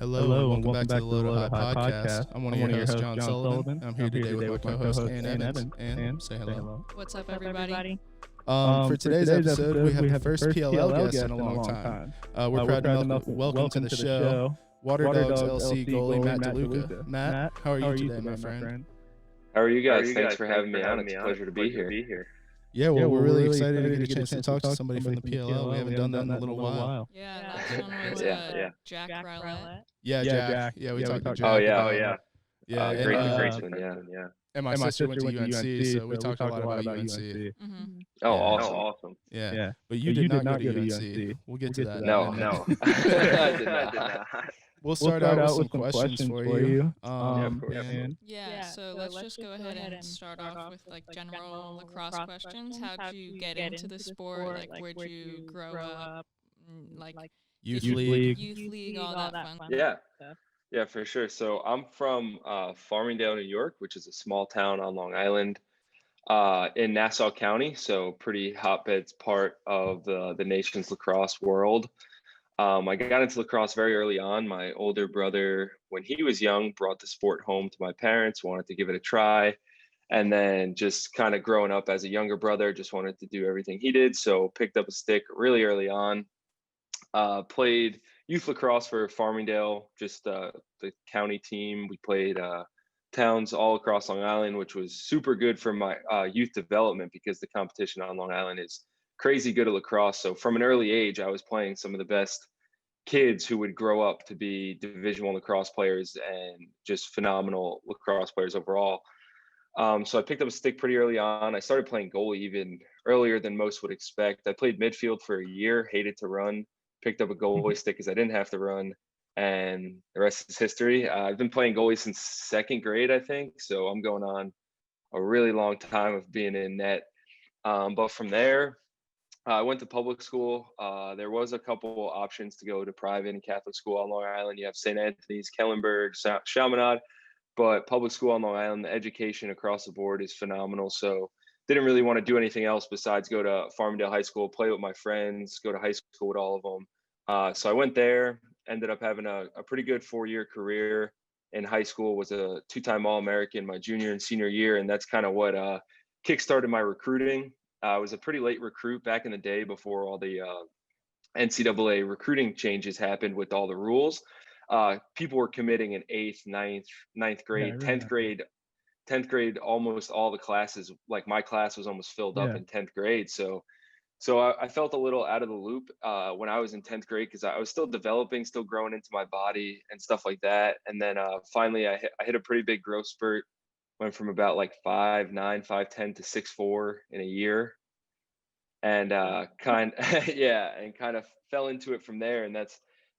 Hello, and welcome back to the Low to High podcast. I'm one of your hosts, John Sullivan. I'm here today with my co-host, Ann Evans. Ann, say hello. What's up, everybody? For today's episode, we have the first PLL guest in a long time. We're proud to welcome to the show Waterdogs LC goalie Matt Deluca. Matt, how are you today, my friend? How are you guys? Thanks for having me on. It's a pleasure to be here. Yeah, well, we're really excited to get a chance to talk to somebody from the PLL. We haven't done that in a little while. Yeah, last one was Jack Rowlett. Yeah, Jack. Yeah, we talked to Jack. Oh, yeah. Yeah, great and, defenseman, yeah. And my sister went to UNC, so we talked a lot about UNC. Mm-hmm. Oh, awesome. Yeah. But you did not go to UNC. We'll get to that. No. I did not. We'll start out with some questions for you. So let's just go ahead and start off with like general lacrosse questions. How'd you get into the sport? Like, where'd you grow up? Like youth league, all that fun stuff. Yeah, for sure. So I'm from Farmingdale, New York, which is a small town on Long Island in Nassau County. So pretty hotbeds part of the nation's lacrosse world. I got into lacrosse very early on. My older brother, when he was young, brought the sport home to my parents, wanted to give it a try. And then just kind of growing up as a younger brother, just wanted to do everything he did. So picked up a stick really early on. Played youth lacrosse for Farmingdale, just the county team. We played towns all across Long Island, which was super good for my youth development because the competition on Long Island is crazy good at lacrosse. So from an early age, I was playing some of the best kids who would grow up to be Division I lacrosse players and just phenomenal lacrosse players overall. So I picked up a stick pretty early on. I started playing goalie even earlier than most would expect. I played midfield for a year, hated to run, picked up a goalie stick because I didn't have to run, and the rest is history. I've been playing goalie since second grade, I think. So I'm going on a really long time of being in net. But from there, I went to public school. There was a couple options to go to private and Catholic school on Long Island. You have St. Anthony's, Kellenberg, Chaminade, but public school on Long Island, the education across the board is phenomenal. So didn't really want to do anything else besides go to Farmingdale High School, play with my friends, go to high school with all of them. So I went there, ended up having a pretty good 4-year career in high school, was a 2-time All-American my junior and senior year. And that's kind of what kickstarted my recruiting. I was a pretty late recruit back in the day before all the NCAA recruiting changes happened with all the rules. People were committing in 8th, 9th grade, 10th grade. 10th grade, almost all the classes, like my class was almost filled up in 10th grade. So I felt a little out of the loop when I was in 10th grade because I was still developing, still growing into my body and stuff like that. And then finally I hit a pretty big growth spurt. Went from about like 5'9", 5'10" to 6'4" in a year, and kind of fell into it from there. And that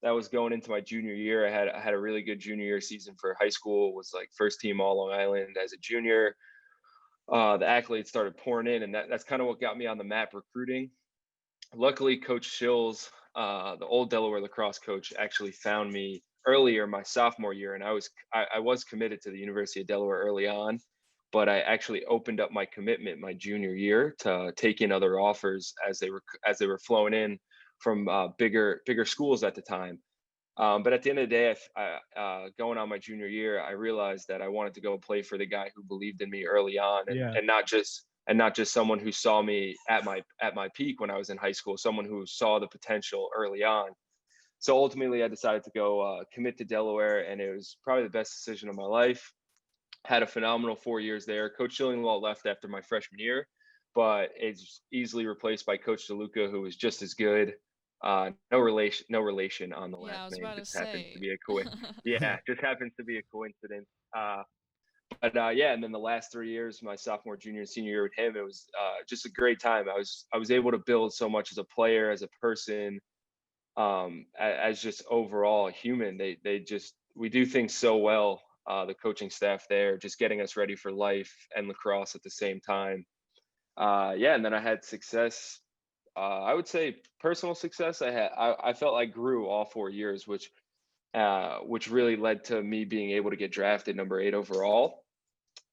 was going into my junior year. I had a really good junior year season for high school. Was like first team all Long Island as a junior. The accolades started pouring in, and that's kind of what got me on the map recruiting. Luckily, Coach Shills, the old Delaware lacrosse coach, actually found me earlier my sophomore year, and I was committed to the University of Delaware early on, but I actually opened up my commitment my junior year to take in other offers as they were flowing in from bigger schools at the time. But at the end of the day, going on my junior year, I realized that I wanted to go play for the guy who believed in me early on, and not just someone who saw me at my peak when I was in high school, someone who saw the potential early on. So ultimately, I decided to go commit to Delaware, and it was probably the best decision of my life. Had a phenomenal 4 years there. Coach Shillinglaw left after my freshman year, but it's easily replaced by Coach DeLuca, who was just as good. No relation on the last name. Just happens to be just happens to be a coincidence. And then the last 3 years, my sophomore, junior, and senior year with him, it was just a great time. I was able to build so much as a player, as a person. As just overall a human. We do things so well, the coaching staff there, just getting us ready for life and lacrosse at the same time. And then I had success. I would say personal success. I felt I grew all 4 years, which really led to me being able to get drafted number 8 overall.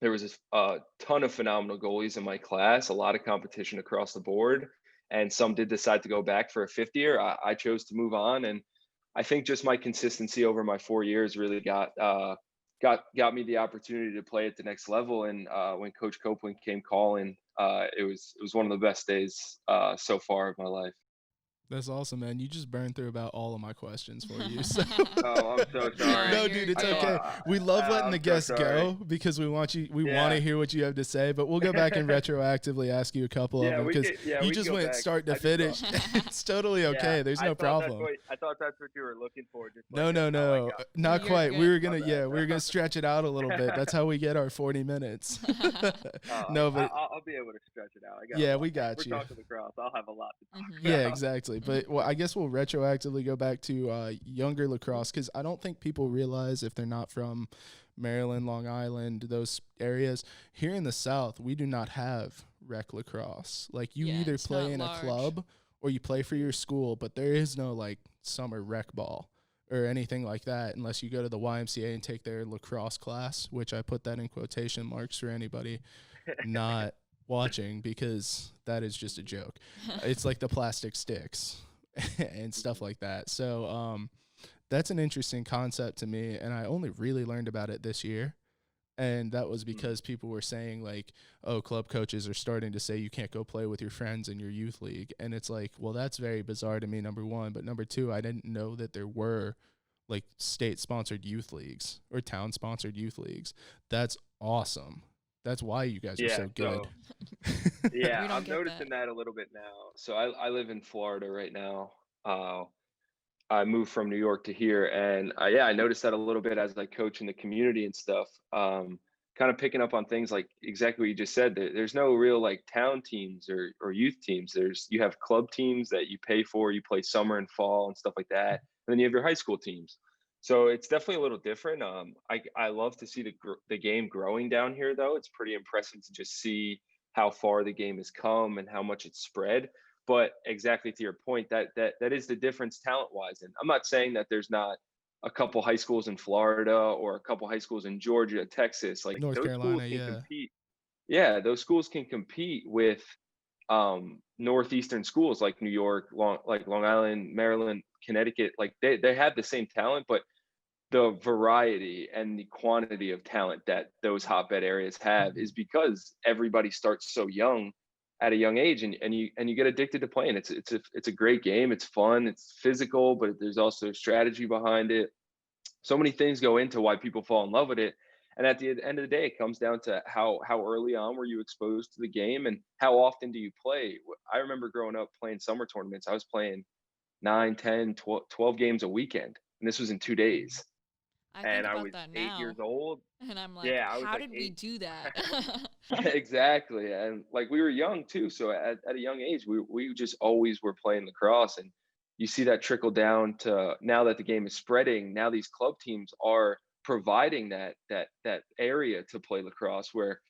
There was a ton of phenomenal goalies in my class, a lot of competition across the board. And some did decide to go back for a 5th year. I chose to move on, and I think just my consistency over my 4 years really got me the opportunity to play at the next level. And when Coach Copeland came calling, it was one of the best days so far of my life. That's awesome, man. You just burned through about all of my questions for you. So. Oh, I'm so sorry. No, dude, it's okay. We love letting the guests go because we want to hear what you have to say. But we'll go back and retroactively ask you a couple of them because you just went start to finish. It's totally okay. There's no problem. I thought that's what you were looking for. Just no, not quite. We were gonna stretch it out a little bit. That's how we get our 40 minutes. No, but I'll be able to stretch it out. We got you. We're talking lacrosse. I'll have a lot to talk about. Yeah, exactly. But I guess we'll retroactively go back to younger lacrosse because I don't think people realize if they're not from Maryland, Long Island, those areas. Here in the South, we do not have rec lacrosse. Like you either play in a club or you play for your school, but there is no like summer rec ball or anything like that unless you go to the YMCA and take their lacrosse class, which I put that in quotation marks for anybody not watching because that is just a joke. It's like the plastic sticks and stuff like that. So that's an interesting concept to me, and I only really learned about it this year. And that was because people were saying like, oh, club coaches are starting to say you can't go play with your friends in your youth league. And it's like, well, that's very bizarre to me, number one. But number two, I didn't know that there were like state-sponsored youth leagues or town-sponsored youth leagues. That's awesome. That's why you guys are so good. Yeah, I'm noticing that a little bit now. So I live in Florida right now. I moved from New York to here, and I noticed that a little bit as I coach in the community and stuff. Kind of picking up on things like exactly what you just said. There's no real like town teams or youth teams. You have club teams that you pay for. You play summer and fall and stuff like that, and then you have your high school teams. So it's definitely a little different. I love to see the game growing down here, though. It's pretty impressive to just see how far the game has come and how much it's spread. But exactly to your point, that is the difference talent-wise. And I'm not saying that there's not a couple high schools in Florida or a couple high schools in Georgia, Texas, like North Carolina, compete. Yeah, those schools can compete with northeastern schools like New York, Long Island, Maryland, Connecticut. Like they have the same talent, but the variety and the quantity of talent that those hotbed areas have is because everybody starts so young at a young age, and you get addicted to playing. It's a great game. It's fun. It's physical, but there's also strategy behind it. So many things go into why people fall in love with it. And at the end of the day, it comes down to how early on were you exposed to the game and how often do you play. I remember growing up playing summer tournaments. I was playing 9, 10, 12 games a weekend, and this was in 2 days. I was that 8 years old. And I'm like, how did we do that? Exactly. And like we were young too. So at a young age, we just always were playing lacrosse. And you see that trickle down to now that the game is spreading. Now these club teams are providing that area to play lacrosse where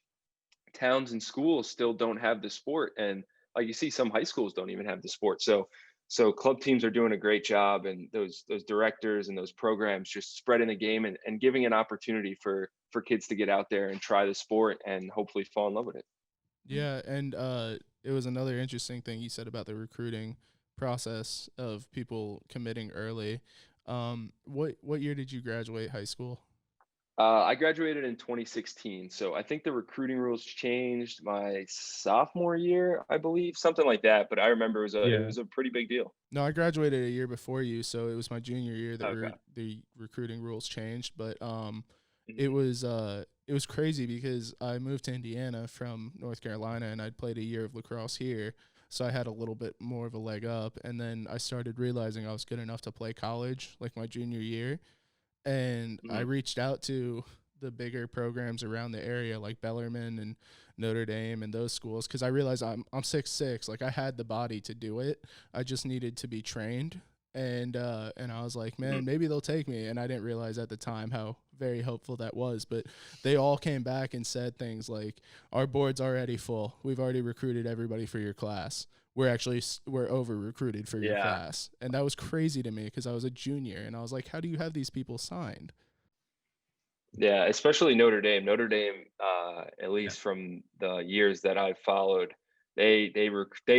towns and schools still don't have the sport. And like you see, some high schools don't even have the sport. So club teams are doing a great job, and those directors and those programs just spreading the game and giving an opportunity for kids to get out there and try the sport and hopefully fall in love with it. Yeah, and it was another interesting thing you said about the recruiting process of people committing early. What year did you graduate high school? I graduated in 2016, so I think the recruiting rules changed my sophomore year, I believe, something like that. But I remember it was a pretty big deal. No, I graduated a year before you, so it was my junior year that the recruiting rules changed. But it was crazy because I moved to Indiana from North Carolina, and I'd played a year of lacrosse here, so I had a little bit more of a leg up. And then I started realizing I was good enough to play college, like my junior year. And I reached out to the bigger programs around the area like Bellarmine and Notre Dame and those schools because I realized I'm 6'6". Like I had the body to do it. I just needed to be trained. And I was like, man, maybe they'll take me. And I didn't realize at the time how very hopeful that was. But they all came back and said things like, our board's already full. We've already recruited everybody for your class. We're over recruited for your class. And that was crazy to me because I was a junior and I was like, how do you have these people signed? Yeah, especially Notre Dame. Notre Dame, at least from the years that I've followed, they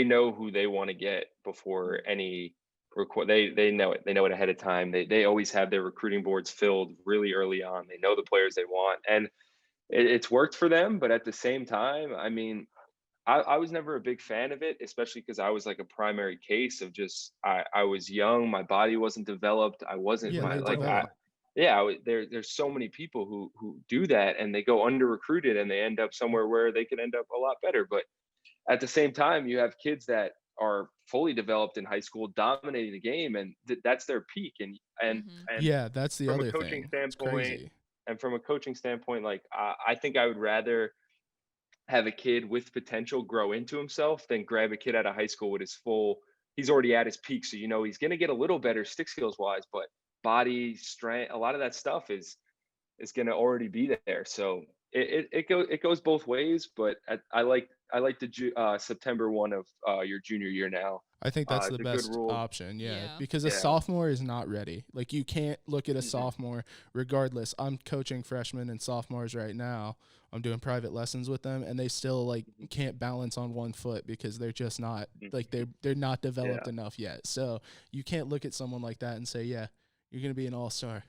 know who they want to get before any they know it. They know it ahead of time. They always have their recruiting boards filled really early on. They know the players they want, and it's worked for them. But at the same time, I mean, I was never a big fan of it, especially because I was like a primary case of just I was young, my body wasn't developed, I wasn't Yeah, my they like develop. there's so many people who do that and they go under recruited and they end up somewhere where they could end up a lot better. But at the same time, you have kids that are fully developed in high school, dominating the game, and that's their peak. And Yeah, that's the from a other coaching thing. It's standpoint, crazy. like I think I would rather have a kid with potential grow into himself than grab a kid out of high school with his full. He's already at his peak, so he's going to get a little better stick skills wise, but body strength, a lot of that stuff is going to already be there. So it goes both ways, but I like the September 1 of your junior year now. I think that's the It's a good best rule. option, Yeah. because a sophomore is not ready. Like, you can't look at a sophomore regardless. I'm coaching freshmen and sophomores right now. I'm doing private lessons with them, and they still like can't balance on one foot because they're just not like they're not developed enough yet. So you can't look at someone like that and say, yeah, you're gonna be an all-star.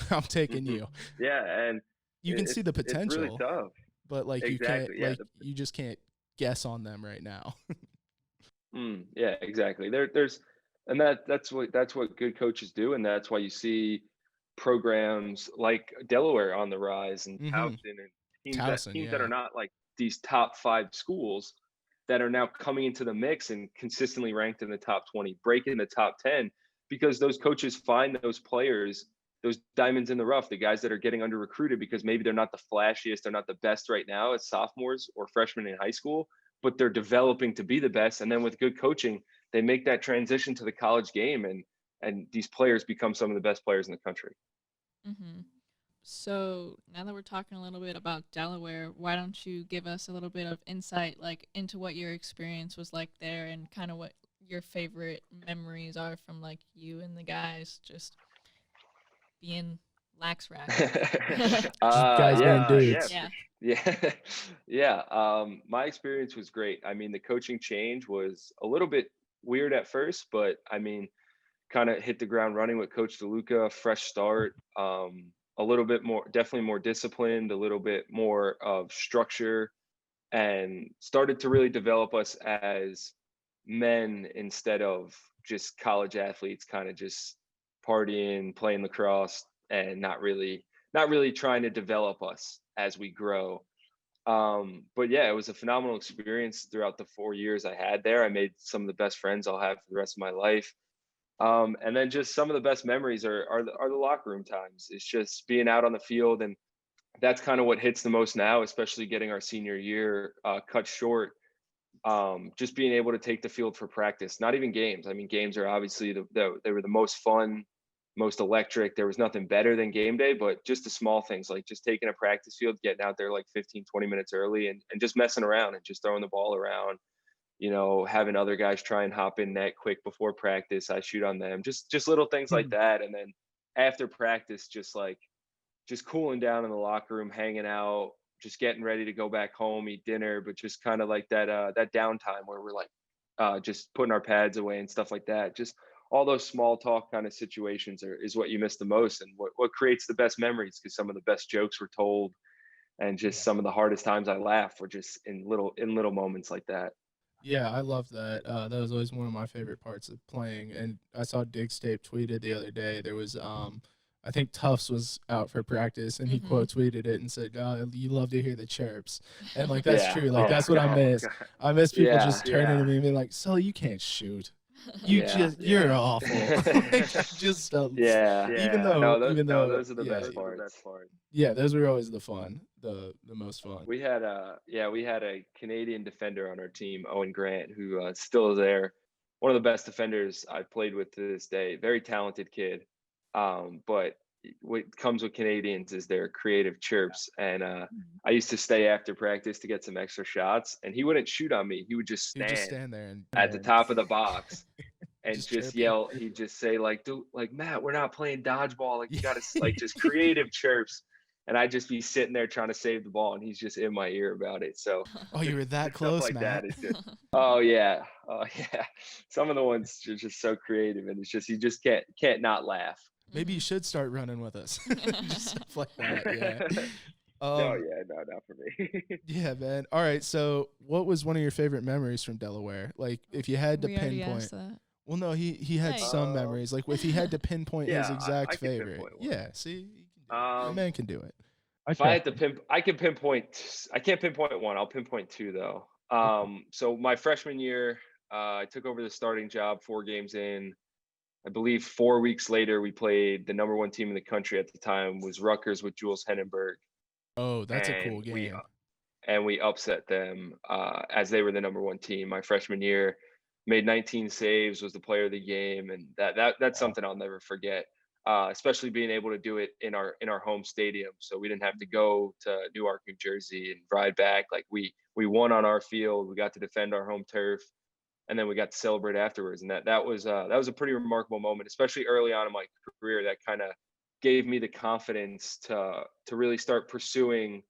I'm taking you. Yeah, and you can see the it's potential, really tough. but like Exactly, you can't you just can't guess on them right now. Yeah, exactly. There's and that's what good coaches do, and that's why you see programs like Delaware on the rise and Towson and teams that are not like these top 5 schools that are now coming into the mix and consistently ranked in the top 20, breaking the top 10, because those coaches find those players, those diamonds in the rough, the guys that are getting under recruited because maybe they're not the flashiest, they're not the best right now as sophomores or freshmen in high school, but they're developing to be the best. And then with good coaching, they make that transition to the college game, and these players become some of the best players in the country. Mm-hmm. So now that we're talking a little bit about Delaware, why don't you give us a little bit of insight, like into what your experience was like there, and kind of what your favorite memories are from like you and the guys just being lax rats. Guys being dudes. My experience was great. I mean, the coaching change was a little bit weird at first, but I mean, kind of hit the ground running with Coach Deluca, fresh start, a little bit more, definitely more disciplined, a little bit more of structure, and started to really develop us as men instead of just college athletes, kind of just partying, playing lacrosse, and not really trying to develop us as we grow. But yeah, it was a phenomenal experience throughout the 4 years I had there. I made some of the best friends I'll have for the rest of my life. And then just some of the best memories are the locker room times. It's just being out on the field, and that's kind of what hits the most now, especially getting our senior year cut short. Just being able to take the field for practice, not even games. I mean, games are obviously they were the most fun, most electric. There was nothing better than game day, but just the small things, like just taking a practice field, getting out there like 15, 20 minutes early, and just messing around and just throwing the ball around, having other guys try and hop in net quick before practice. I shoot on them, just little things like that. And then after practice, just cooling down in the locker room, hanging out, just getting ready to go back home, eat dinner, but just kind of like that downtime where we're like just putting our pads away and stuff like that. Just all those small talk kind of situations is what you miss the most, and what creates the best memories, because some of the best jokes were told, and just some of the hardest times I laughed were just in little moments like that. Yeah, I love that. That was always one of my favorite parts of playing. And I saw Dig Stape tweeted the other day. There was, I think Tufts was out for practice, and he quote tweeted it and said, "You love to hear the chirps," and like that's true. Like that's what I miss. I miss people just turning to me and being like, "Sully, you can't shoot. You're awful." Just even though those are the best parts. Yeah, those were always the most fun. We had a Canadian defender on our team, Owen Grant, who still is there. One of the best defenders I've played with to this day. Very talented kid. But what comes with Canadians is their creative chirps. And I used to stay after practice to get some extra shots, and he wouldn't shoot on me. He would just stand there at the top of the box and just yell. He'd just say like, Matt, we're not playing dodgeball. Like, you got to like just creative chirps. And I'd just be sitting there trying to save the ball, and he's just in my ear about it. So you were that close, like Matt. that is just, oh yeah. Yeah, some of the ones are just so creative, and it's just you just can't not laugh. Maybe you Mhm. should start running with us. Just stuff like that. Yeah. No, Um, yeah, no, not for me. yeah, man. All right. So, what was one of your favorite memories from Delaware? Like, if you had to We already pinpoint. asked that. Well, no, he Yeah. had some memories. Like, if he had to pinpoint his Yeah, exact I could favorite. pinpoint one. Yeah. See, you can do it. My Um, man can do it. I if I had trust to him. I can pinpoint. I can't pinpoint one. I'll pinpoint two though. Okay. So my freshman year, I took over the starting job 4 games in. I believe 4 weeks later, we played the number one team in the country at the time was Rutgers with Jules Henneberg, Oh, that's a and cool game. we upset them as they were the number one team. My freshman year, made 19 saves, was the player of the game, and that's Wow. something I'll never forget. Especially being able to do it in our home stadium, so we didn't have to go to Newark, New Jersey, and ride back. Like we won on our field. We got to defend our home turf, and then we got to celebrate afterwards. And that was a pretty remarkable moment, especially early on in my career. That kind of gave me the confidence to really start pursuing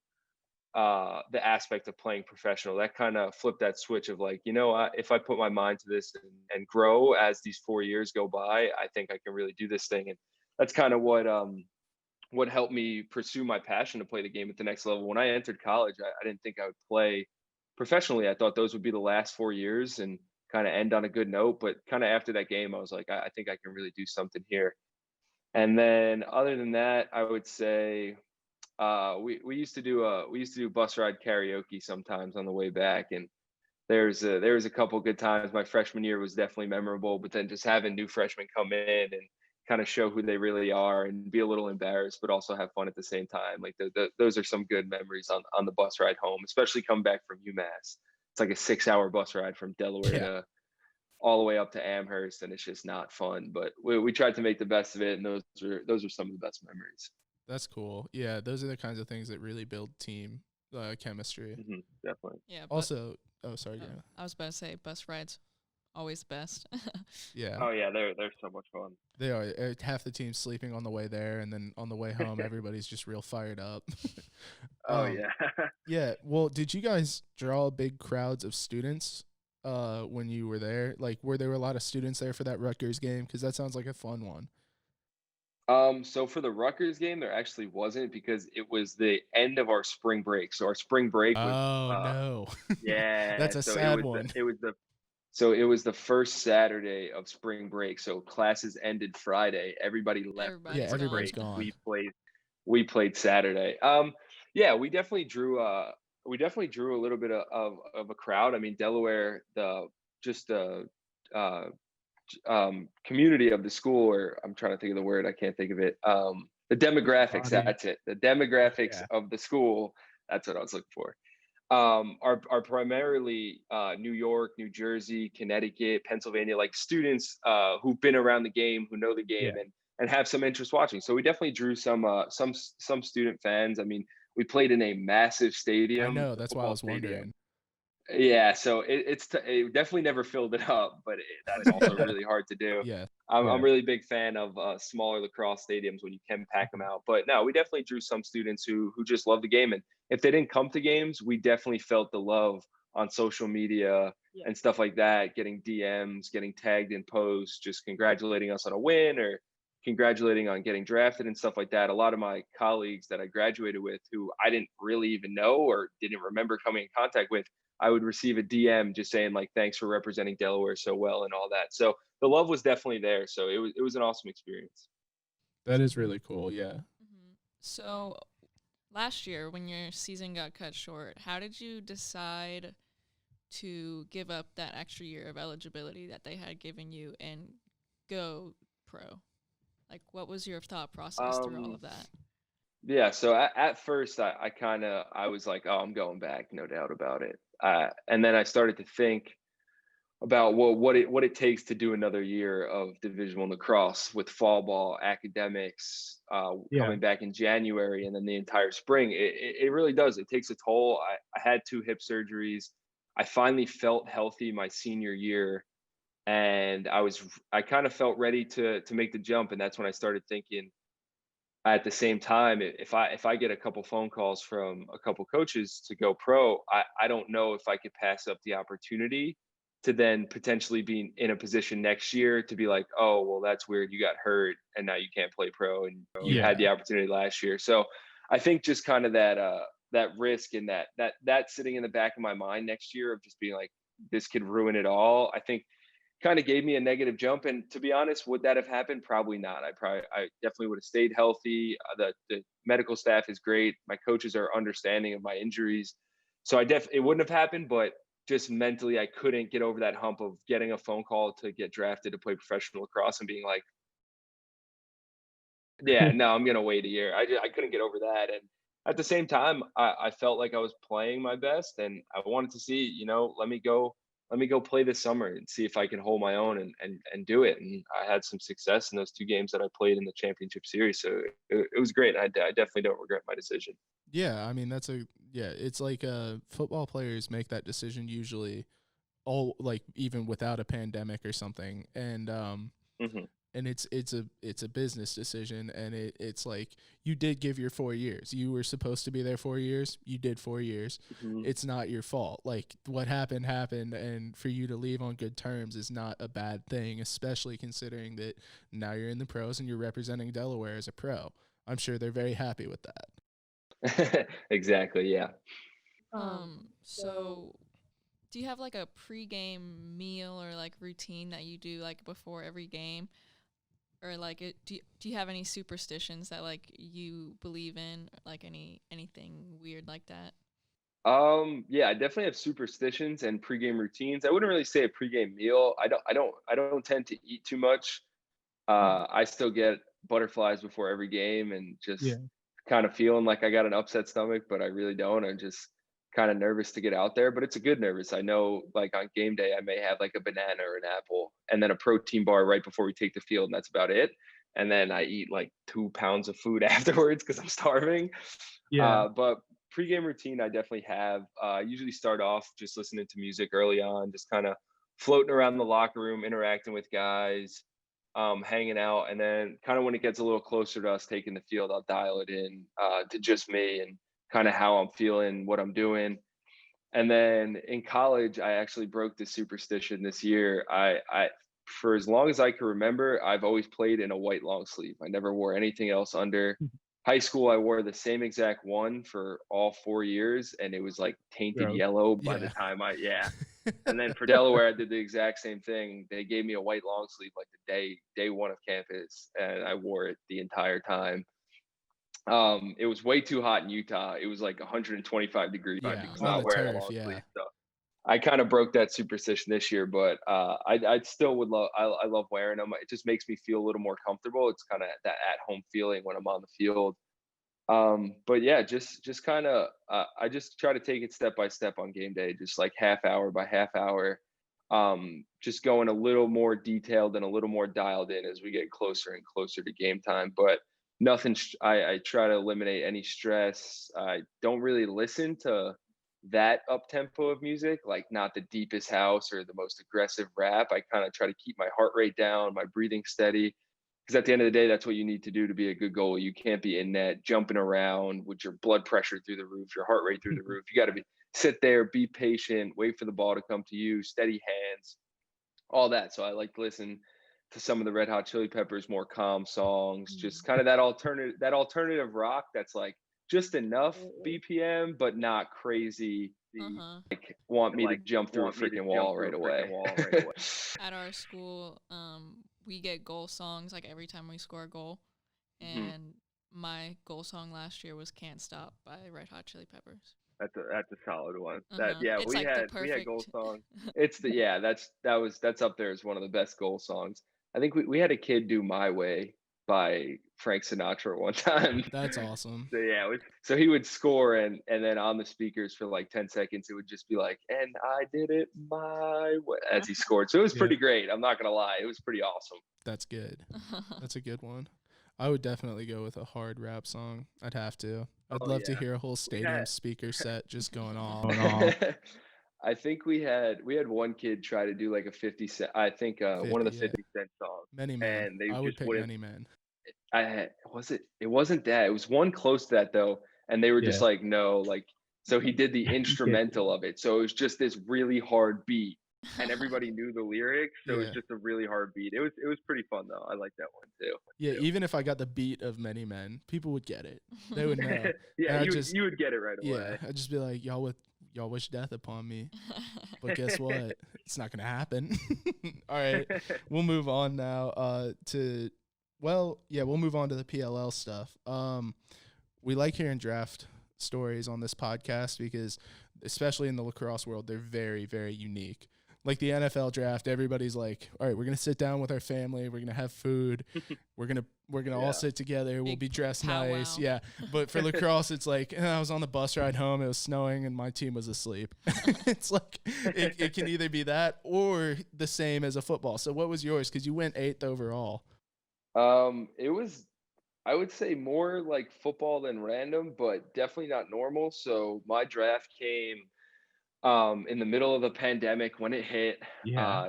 the aspect of playing professional. That kind of flipped that switch of like, if I put my mind to this and grow as these 4 years go by, I think I can really do this thing. And that's kind of what helped me pursue my passion to play the game at the next level. When I entered college, I didn't think I would play professionally. I thought those would be the last 4 years and kind of end on a good note. But kind of after that game, I was like, I think I can really do something here. And then other than that, I would say we used to do bus ride karaoke sometimes on the way back, and there was a couple good times. My freshman year was definitely memorable, but then just having new freshmen come in and kind of show who they really are and be a little embarrassed, but also have fun at the same time. Like those are some good memories on the bus ride home, especially coming back from UMass. It's like a 6 hour bus ride from Delaware Yeah. to all the way up to Amherst, and it's just not fun. But we tried to make the best of it, and those are some of the best memories. That's cool. Yeah, those are the kinds of things that really build team chemistry. Definitely. Yeah, but Also, oh, sorry, yeah. I was about to say bus rides always the best. Yeah, Oh yeah, they're so much fun. they are. Half the team sleeping on the way there, and then on the way home, everybody's just real fired up. Oh Um, yeah. Yeah. Well, did you guys draw big crowds of students when you were there? Like, were there a lot of students there for that Rutgers game? Because that sounds like a fun one. So for the Rutgers game, there actually wasn't because it was the end of our spring break. So our spring break was Oh no, yeah. that's a So sad one. it was the first Saturday of spring break. So classes ended Friday. Everybody left for Yeah, Everybody's spring everybody's break. gone. gone. We played Saturday. Yeah, we definitely drew a little bit of a crowd. I mean, Delaware, just the uh community of the school, or I'm trying to think of the word, I can't think of it. The demographics, Body. that's it. The demographics Yeah. of the school, that's what I was looking for. Are primarily New York, New Jersey, Connecticut, Pennsylvania, like students who've been around the game, who know the game, Yeah. and have some interest watching. So we definitely drew some student fans. I mean, we played in a massive I stadium, know. the That's why I football was stadium. wondering. Yeah, so it definitely never filled it up, but that's also really hard to do. Yeah. I'm Yeah. really big fan of smaller lacrosse stadiums when you can pack them out. But no, we definitely drew some students who just love the game, and if they didn't come to games, we definitely felt the love on social media Yeah. and stuff like that, getting DMs, getting tagged in posts, just congratulating us on a win or congratulating on getting drafted and stuff like that. A lot of my colleagues that I graduated with, who I didn't really even know or didn't remember coming in contact with, I would receive a DM just saying like, "Thanks for representing Delaware so well" and all that. So the love was definitely there. So it was an awesome experience. That is really cool. Yeah. So last year, when your season got cut short, how did you decide to give up that extra year of eligibility that they had given you and go pro? Like, what was your thought process through all of that? Yeah. So at first, I was like, "Oh, I'm going back, no doubt about it." And then I started to think about what it takes to do another year of Division I lacrosse with fall ball, academics, Yeah. coming back in January, and then the entire spring. It really does. It takes a toll. I had 2 hip surgeries. I finally felt healthy my senior year, and I kind of felt ready to make the jump, and that's when I started thinking. At the same time, if I get a couple phone calls from a couple coaches to go pro, I don't know if I could pass up the opportunity to then potentially be in a position next year to be like, oh, well, that's weird. You got hurt and now you can't play pro and you Yeah. had the opportunity last year. So I think just kind of that risk and that sitting in the back of my mind next year of just being like, this could ruin it all. I think kind of gave me a negative jump. And to be honest, would that have happened? Probably not. I definitely would have stayed healthy. The medical staff is great. My coaches are understanding of my injuries. So it wouldn't have happened, but just mentally, I couldn't get over that hump of getting a phone call to get drafted to play professional lacrosse and being like, yeah, no, I'm going to wait a year. I couldn't get over that. And at the same time, I felt like I was playing my best and I wanted to see, let me go play this summer and see if I can hold my own and do it. And I had some success in those 2 games that I played in the championship series. So it was great. I definitely don't regret my decision. Yeah, I mean it's like football players make that decision usually all like even without a pandemic or something. And Mhm. and it's a business decision, and it's like you did give your 4 years. You were supposed to be there 4 years. You did 4 years. Mhm. It's not your fault. Like what happened, and for you to leave on good terms is not a bad thing, especially considering that now you're in the pros and you're representing Delaware as a pro. I'm sure they're very happy with that. Exactly. Yeah. So do you have like a pregame meal or like routine that you do like before every game? Or like do you have any superstitions that like you believe in, like anything weird like that? Yeah, I definitely have superstitions and pregame routines. I wouldn't really say a pregame meal. I don't tend to eat too much. I still get butterflies before every game and Yeah. just kind of feeling like I got an upset stomach, but I really don't. I'm just kind of nervous to get out there, but it's a good nervous. I know like on game day, I may have like a banana or an apple and then a protein bar right before we take the field, and that's about it. And then I eat like 2 pounds of food afterwards because I'm starving. Yeah. But pregame routine, I definitely have. I usually start off just listening to music early on, just kind of floating around the locker room, interacting with guys, hanging out, and then kind of when it gets a little closer to us taking the field, I'll dial it in to just me and kind of how I'm feeling, what I'm doing. And then in college, I actually broke the superstition this year. I for as long as I can remember, I've always played in a white long sleeve. I never wore anything else under. High school, I wore the same exact one for all 4 years, and it was like tainted Bro. yellow by the Yeah. time yeah. And then for Delaware, I did the exact same thing. They gave me a white long sleeve like the day one of campus, and I wore it the entire time. It was way too hot in Utah. It was like 125 degrees. Yeah, I was on not the wearing a turf, long yeah. sleeve, so I kind of broke that superstition this year. But I still would love. I love wearing them. It just makes me feel a little more comfortable. It's kind of that at home feeling when I'm on the field. But yeah, just kind of I just try to take it step by step on game day, just like half hour by half hour. Just going a little more detailed and a little more dialed in as we get closer and closer to game time. But nothing. I try to eliminate any stress. I don't really listen to that up tempo of music, like not the deepest house or the most aggressive rap. I kind of try to keep my heart rate down, my breathing steady, because at the end of the day, that's what you need to do to be a good goalie. You can't be in net jumping around with your blood pressure through the roof, your heart rate through the roof. You got to sit there, be patient, wait for the ball to come to you, steady hands, all that. So I like to listen to some of the Red Hot Chili Peppers more calm songs, just kind of that alternative rock that's like just enough BPM, but not crazy. Uh-huh. Like want me to jump through a freaking wall right away. At our school, we get goal songs like every time we score a goal. Mhm. And my goal song last year was Can't Stop by Red Hot Chili Peppers. That's a solid one. Uh-huh. Yeah, It's we like the had goal perfect songs. It's the yeah, that's up there as one of the best goal songs. I think we had a kid do My Way by Frank Sinatra one time. That's awesome. So yeah, so he would score and then on the speakers for like 10 seconds it would just be like, and I did it my way as he scored. So it was Yeah. pretty great. I'm not gonna lie. It was pretty awesome. That's good. That's a good one. I would definitely go with a hard rap song. I'd have to. I'd love to hear a whole stadium speaker set just going off. I think we had one kid try to do like a 50 Cent, I think one of the Yeah. 50 Cent songs, Many Men. and they I would just pick wouldn't. Many Men. It wasn't that. It was one close to that though, and they were just Yeah. like no, like so he did the instrumental of it. So it was just this really hard beat and everybody knew the lyrics, so it was Yeah. just a really hard beat. It was pretty fun though. I like that one too. Yeah, even if I got the beat of Many Men, people would get it. They would know. Yeah, And you would get it right away. I'd just be like, y'all wish death upon me. But guess what? It's not gonna happen. All right. We'll move on now we'll move on to the PLL stuff. We like hearing draft stories on this podcast because especially in the lacrosse world, they're very, very unique. Like the NFL draft, everybody's like, all right, we're going to sit down with our family. We're going to have food. We're going to all sit together. We'll be dressed nice. Wow. Yeah. But for lacrosse, it's like, I was on the bus ride home. It was snowing and my team was asleep. It's like, it can either be that or the same as a football. So what was yours? Because you went 8th overall. It was, I would say, more like football than random, but definitely not normal. So my draft came in the middle of the pandemic when it hit.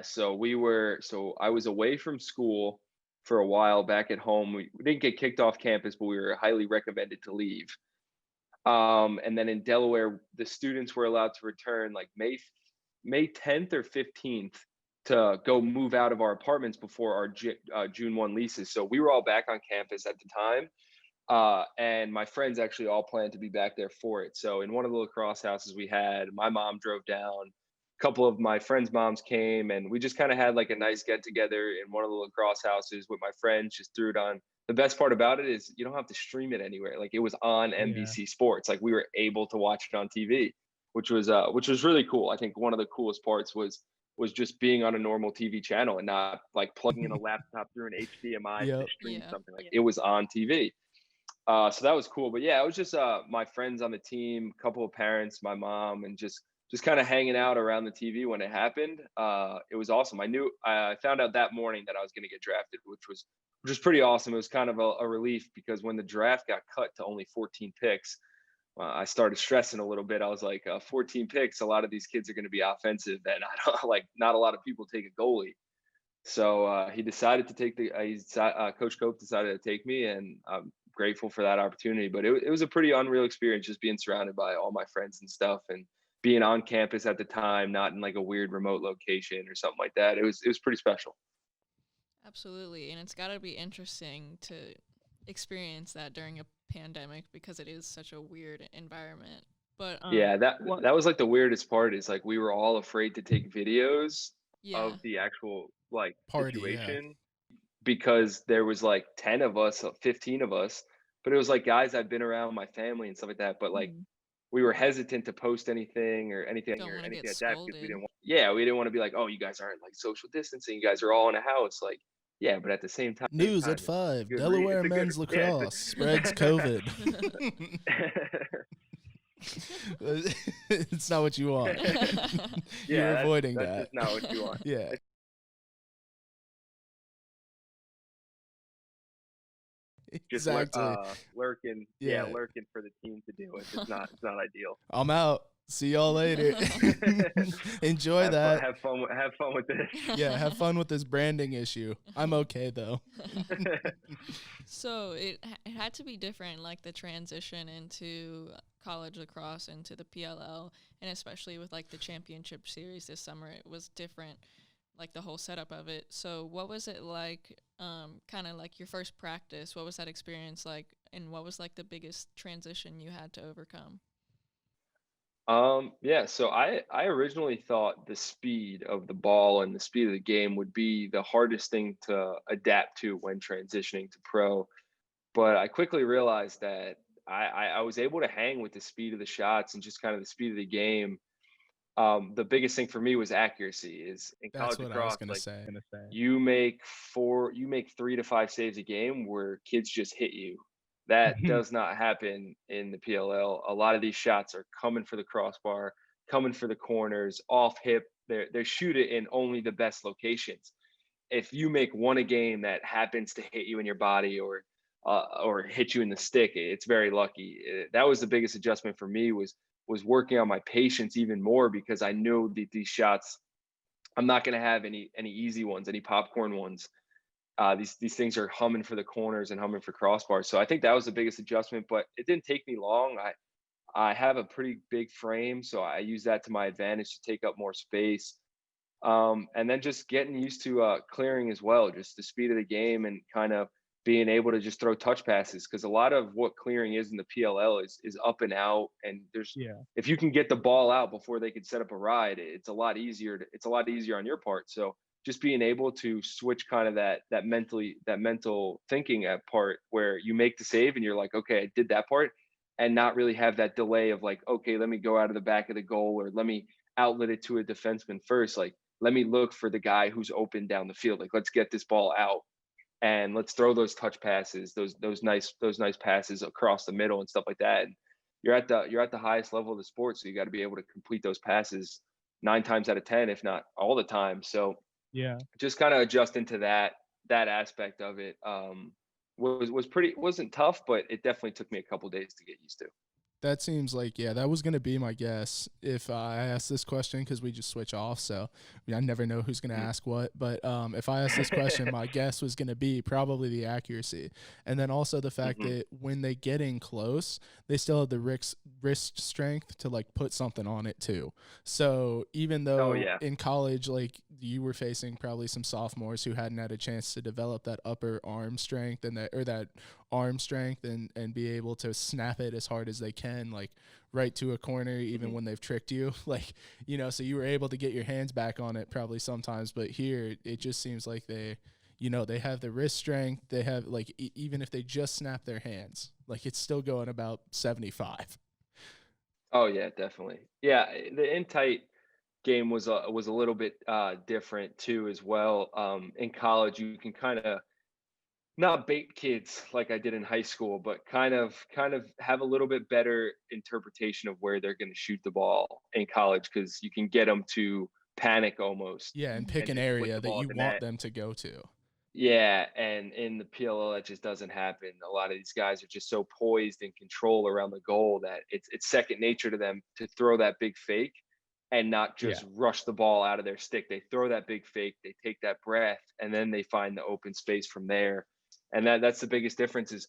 So I was away from school for a while back at home. We didn't get kicked off campus, but we were highly recommended to leave. And then in Delaware, the students were allowed to return like May 10th or 15th to go move out of our apartments before our June 1 leases. So we were all back on campus at the time. And my friends actually all planned to be back there for it. So in one of the lacrosse houses we had, my mom drove down, a couple of my friends' moms came, and we just kind of had like a nice get together in one of the lacrosse houses with my friends, just threw it on. The best part about it is you don't have to stream it anywhere. Like it was on NBC Sports. Like we were able to watch it on TV, which was really cool. I think one of the coolest parts was just being on a normal TV channel and not like plugging in a laptop through an HDMI to stream something. Like it was on TV. So that was cool. But yeah, it was just my friends on the team, a couple of parents, my mom, and just kind of hanging out around the TV when it happened. It was awesome. I found out that morning that I was going to get drafted, which was pretty awesome. It was kind of a relief because when the draft got cut to only 14 picks, I started stressing a little bit. I was like, 14 picks, a lot of these kids are going to be offensive, and not a lot of people take a goalie. So he decided to take Coach Cope decided to take me, and I'm grateful for that opportunity. But it was a pretty unreal experience just being surrounded by all my friends and stuff, and being on campus at the time, not in like a weird remote location or something like that. It was pretty special. Absolutely, and it's got to be interesting to experience that during a pandemic because it is such a weird environment. But yeah, that was like the weirdest part is like we were all afraid to take videos of the actual like party situation because there was like 10 of us, 15 of us, but it was like guys I've been around, my family and stuff like that. But like we were hesitant to post anything like that because we didn't want to be like, oh, you guys aren't like social distancing, you guys are all in a house. Like, yeah, but at the same time, news at 5, Delaware men's lacrosse spreads COVID. It's not what you want. You're avoiding that's that. Just not what you want. Yeah. Exactly. Lurking for the team to do it. It's not ideal. I'm out. See y'all later. Enjoy that. Have fun with this. Yeah, have fun with this branding issue. I'm okay though. So it had to be different, like the transition into college lacrosse into the PLL, and especially with like the championship series this summer, it was different, like the whole setup of it. So what was it like, kind of like your first practice? What was that experience like, and what was like the biggest transition you had to overcome? Yeah, so I originally thought the speed of the ball and the speed of the game would be the hardest thing to adapt to when transitioning to pro. But I quickly realized that I was able to hang with the speed of the shots and just kind of the speed of the game. The biggest thing for me was accuracy. Is in college lacrosse, you make 3 to 5 saves a game where kids just hit you. That does not happen in the PLL. A lot of these shots are coming for the crossbar, coming for the corners, off hip. They shoot it in only the best locations. If you make one a game that happens to hit you in your body or hit you in the stick, it's very lucky. That was the biggest adjustment for me was working on my patience even more because I knew that these shots, I'm not going to have any easy ones, any popcorn ones. These things are humming for the corners and humming for crossbars. So I think that was the biggest adjustment, but it didn't take me long. I have a pretty big frame, so I use that to my advantage to take up more space. And then just getting used to clearing as well, just the speed of the game and kind of being able to just throw touch passes, because a lot of what clearing is in the PLL is up and out, and there's if you can get the ball out before they can set up a ride, it's a lot easier. It's a lot easier on your part. So just being able to switch kind of that mental thinking at part where you make the save and you're like, okay, I did that part, and not really have that delay of like, okay, let me go out of the back of the goal, or let me outlet it to a defenseman first. Like, let me look for the guy who's open down the field. Like, let's get this ball out and let's throw those touch passes, those nice passes across the middle and stuff like that. And you're at the highest level of the sport, so you got to be able to complete those passes 9 times out of 10, if not all the time. So just kind of adjusting to that aspect of it wasn't tough, but it definitely took me a couple days to get used to. That seems like, that was going to be my guess if I asked this question, because we just switch off. So I never know who's going to ask what. But if I asked this question, my guess was going to be probably the accuracy. And then also the fact that when they get in close, they still have the wrist strength to like put something on it too. So even though in college, like you were facing probably some sophomores who hadn't had a chance to develop that upper arm strength and that arm strength and be able to snap it as hard as they can, like right to a corner, even when they've tricked you, like, so you were able to get your hands back on it probably sometimes. But here it just seems like they have the wrist strength. They have like, even if they just snap their hands, like it's still going about 75. Oh yeah, definitely. Yeah. The in tight game was a little bit different too, as well. In college, you can kind of not bait kids like I did in high school, but kind of have a little bit better interpretation of where they're going to shoot the ball in college, because you can get them to panic almost. Yeah, and pick an area that you want them to go to. Yeah, and in the PLL, that just doesn't happen. A lot of these guys are just so poised and control around the goal that it's second nature to them to throw that big fake and not just rush the ball out of their stick. They throw that big fake, they take that breath, and then they find the open space from there. And that's the biggest difference is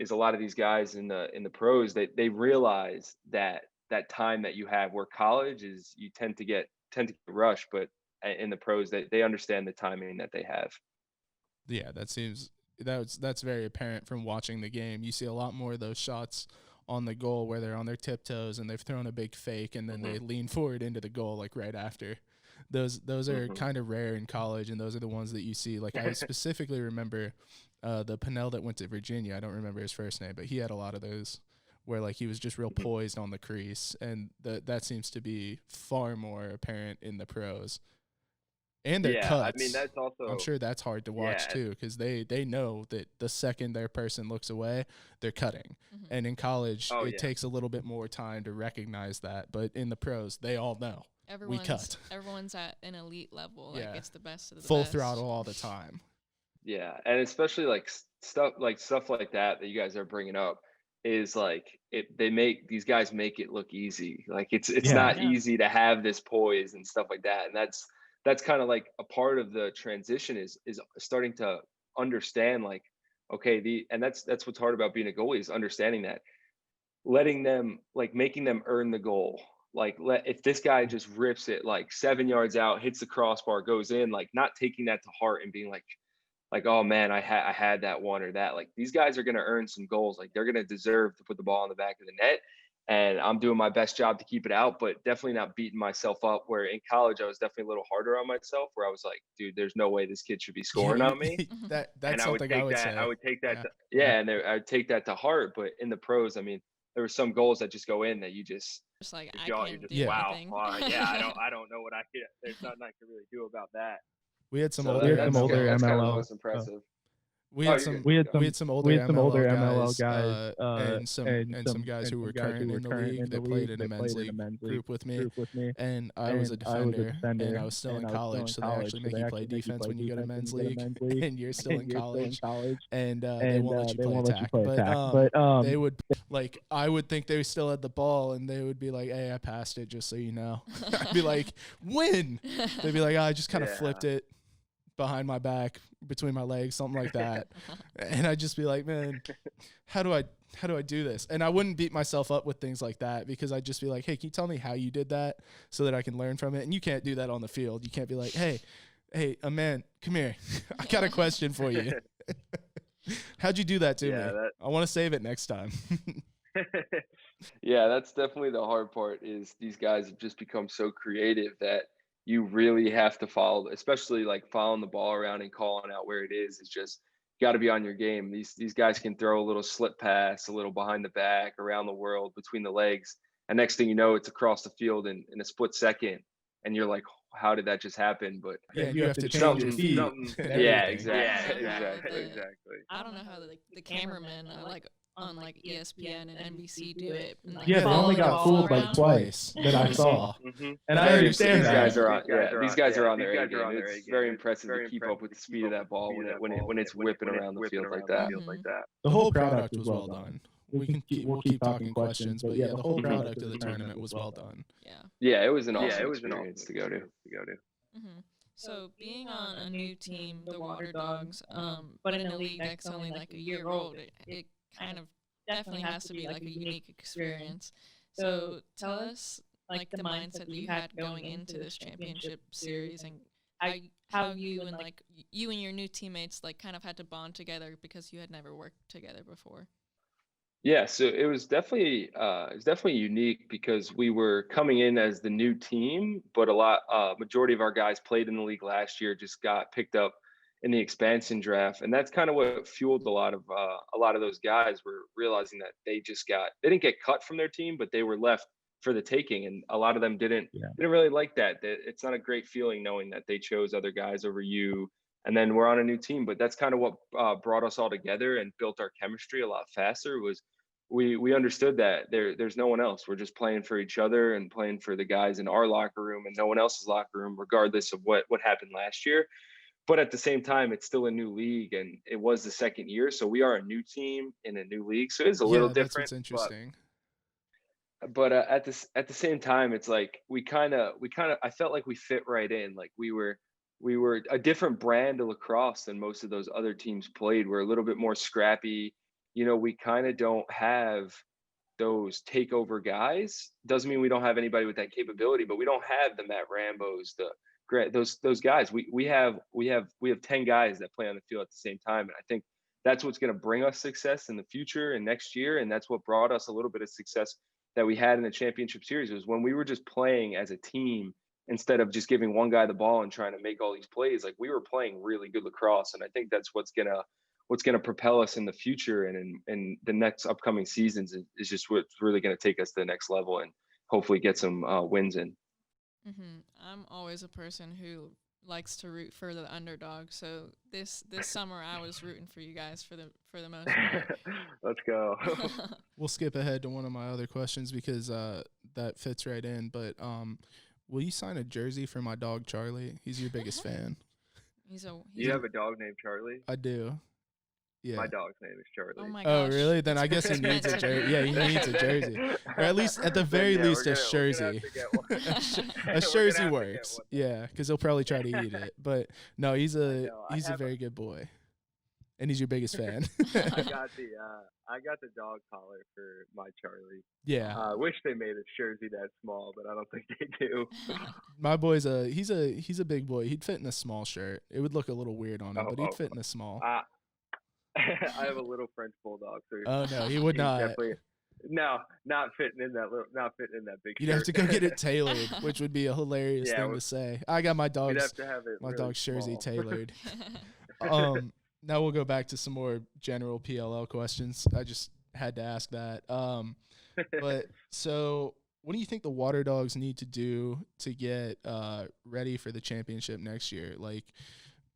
a lot of these guys in the pros, they realize that time that you have, where college is you tend to get rushed, but in the pros they understand the timing that they have. Yeah, that's very apparent from watching the game. You see a lot more of those shots on the goal where they're on their tiptoes and they've thrown a big fake and then they lean forward into the goal like right after. Those are kind of rare in college, and those are the ones that you see. Like I specifically remember the Pinnell that went to Virginia. I don't remember his first name, but he had a lot of those where like he was just real poised on the crease, and that seems to be far more apparent in the pros. And their cuts. I mean, that's also, I'm sure that's hard to watch too, because they know that the second their person looks away, they're cutting. And in college, it takes a little bit more time to recognize that. But in the pros, they all know. Everyone's at an elite level. Like it's the best of the full best. throttle all the time. Yeah, and especially like stuff like that you guys are bringing up is like these guys make it look easy. Like it's not easy to have this poise and stuff like that. And that's kind of like a part of the transition is starting to understand, like, okay, and that's what's hard about being a goalie, is understanding that, letting them, like, making them earn the goal. Like, if this guy just rips it like 7 yards out, hits the crossbar, goes in, like not taking that to heart and being like, oh man, I had that one or that. Like, these guys are going to earn some goals. Like, they're going to deserve to put the ball in the back of the net. And I'm doing my best job to keep it out, but definitely not beating myself up. Where in college, I was definitely a little harder on myself, where I was like, dude, there's no way this kid should be scoring on me. That's something I would say. I would take that. I would take that to heart. But in the pros, I mean, there were some goals that just go in that you just like, I can't do anything. I don't know what I could. There's nothing I could really do about that. We had some older MLL. That's kind of most impressive. We had some older MLL guys and some guys who were current in the league that played in a men's league group with me. And I was a defender, and I was still in college, so they actually make you play defense when you go to men's league, and you're still in college, and they won't let you play attack. But they would, like, I would think they still had the ball, and they would be like, "Hey, I passed it, just so you know." I'd be like, "Win!" They'd be like, "I just kind of flipped it behind my back, between my legs," something like that. And I'd just be like, man, how do how do I do this? And I wouldn't beat myself up with things like that because I'd just be like, hey, can you tell me how you did that so that I can learn from it? And you can't do that on the field. You can't be like, hey, man, come here. I got a question for you. How'd you do that to me? I want to save it next time. Yeah, that's definitely the hard part is these guys have just become so creative that you really have to follow, especially like following the ball around and calling out where it is. It's just got to be on your game. These guys can throw a little slip pass, a little behind the back, around the world, between the legs. And next thing you know, it's across the field in a split second. And you're like, how did that just happen? But yeah, you have to change your feet. Yeah, exactly. Exactly. I don't know how the cameramen on like ESPN and NBC do it. And, Yeah, they only got fooled like twice that I saw. And I understand these that. guys are on. These guys are on their A game. It's very impressive to keep up with the speed of that ball when it's whipping around the field like that. The whole product was well done. We'll keep talking questions, but yeah, the whole product of the tournament was well done. Yeah, it was an awesome experience to go to. So being on a new team, the Waterdogs, but in a league that's only like a year old, it kind of definitely has to be like a unique experience. So tell us like the mindset that you had going into this championship series and how you and like you and your new teammates like kind of had to bond together because you had never worked together before. Yeah, so it was definitely unique because we were coming in as the new team, but majority of our guys played in the league last year, just got picked up in the expansion draft, and that's kind of what fueled a lot of those guys were realizing that they didn't get cut from their team, but they were left for the taking, and a lot of them didn't really like that. It's not a great feeling knowing that they chose other guys over you, and then we're on a new team. But that's kind of what brought us all together and built our chemistry a lot faster. Was we understood that there's no one else. We're just playing for each other and playing for the guys in our locker room and no one else's locker room, regardless of what happened last year. But at the same time, it's still a new league, and it was the second year, so we are a new team in a new league, so it is a little different. That's what's interesting. But at the same time, it's like we kind of I felt like we fit right in. Like we were a different brand of lacrosse than most of those other teams played. We're a little bit more scrappy. We kind of don't have those takeover guys. Doesn't mean we don't have anybody with that capability, but we don't have the Matt Rambos, those guys. We have 10 guys that play on the field at the same time, and I think that's what's going to bring us success in the future and next year, and that's what brought us a little bit of success that we had in the championship series. Was when we were just playing as a team instead of just giving one guy the ball and trying to make all these plays. Like we were playing really good lacrosse, and I think that's what's gonna propel us in the future and in the next upcoming seasons is just what's really going to take us to the next level and hopefully get some wins in. I'm always a person who likes to root for the underdog. So this summer I was rooting for you guys for the most part. Let's go. We'll skip ahead to one of my other questions because that fits right in. But will you sign a jersey for my dog Charlie? He's your biggest fan. You have a dog named Charlie? I do. Yeah. My dog's name is Charlie. Oh my gosh. Oh, really? Then I guess he needs a jersey. Yeah, he needs a jersey. Or at the very least, a jersey. A jersey works. Yeah, because he'll probably try to eat it. But no, he's a very good boy. And he's your biggest fan. I got the dog collar for my Charlie. Yeah. I wish they made a jersey that small, but I don't think they do. My boy's he's a big boy. He'd fit in a small shirt. It would look a little weird on him, but he'd fit in a small. I have a little French bulldog. So oh no, he would not. No, not fitting in that big. You'd have to go get it tailored, which would be a hilarious thing to say. I got my dog's dog's jersey tailored. Now we'll go back to some more general PLL questions. I just had to ask that. But so, what do you think the Waterdogs need to do to get ready for the championship next year? Like,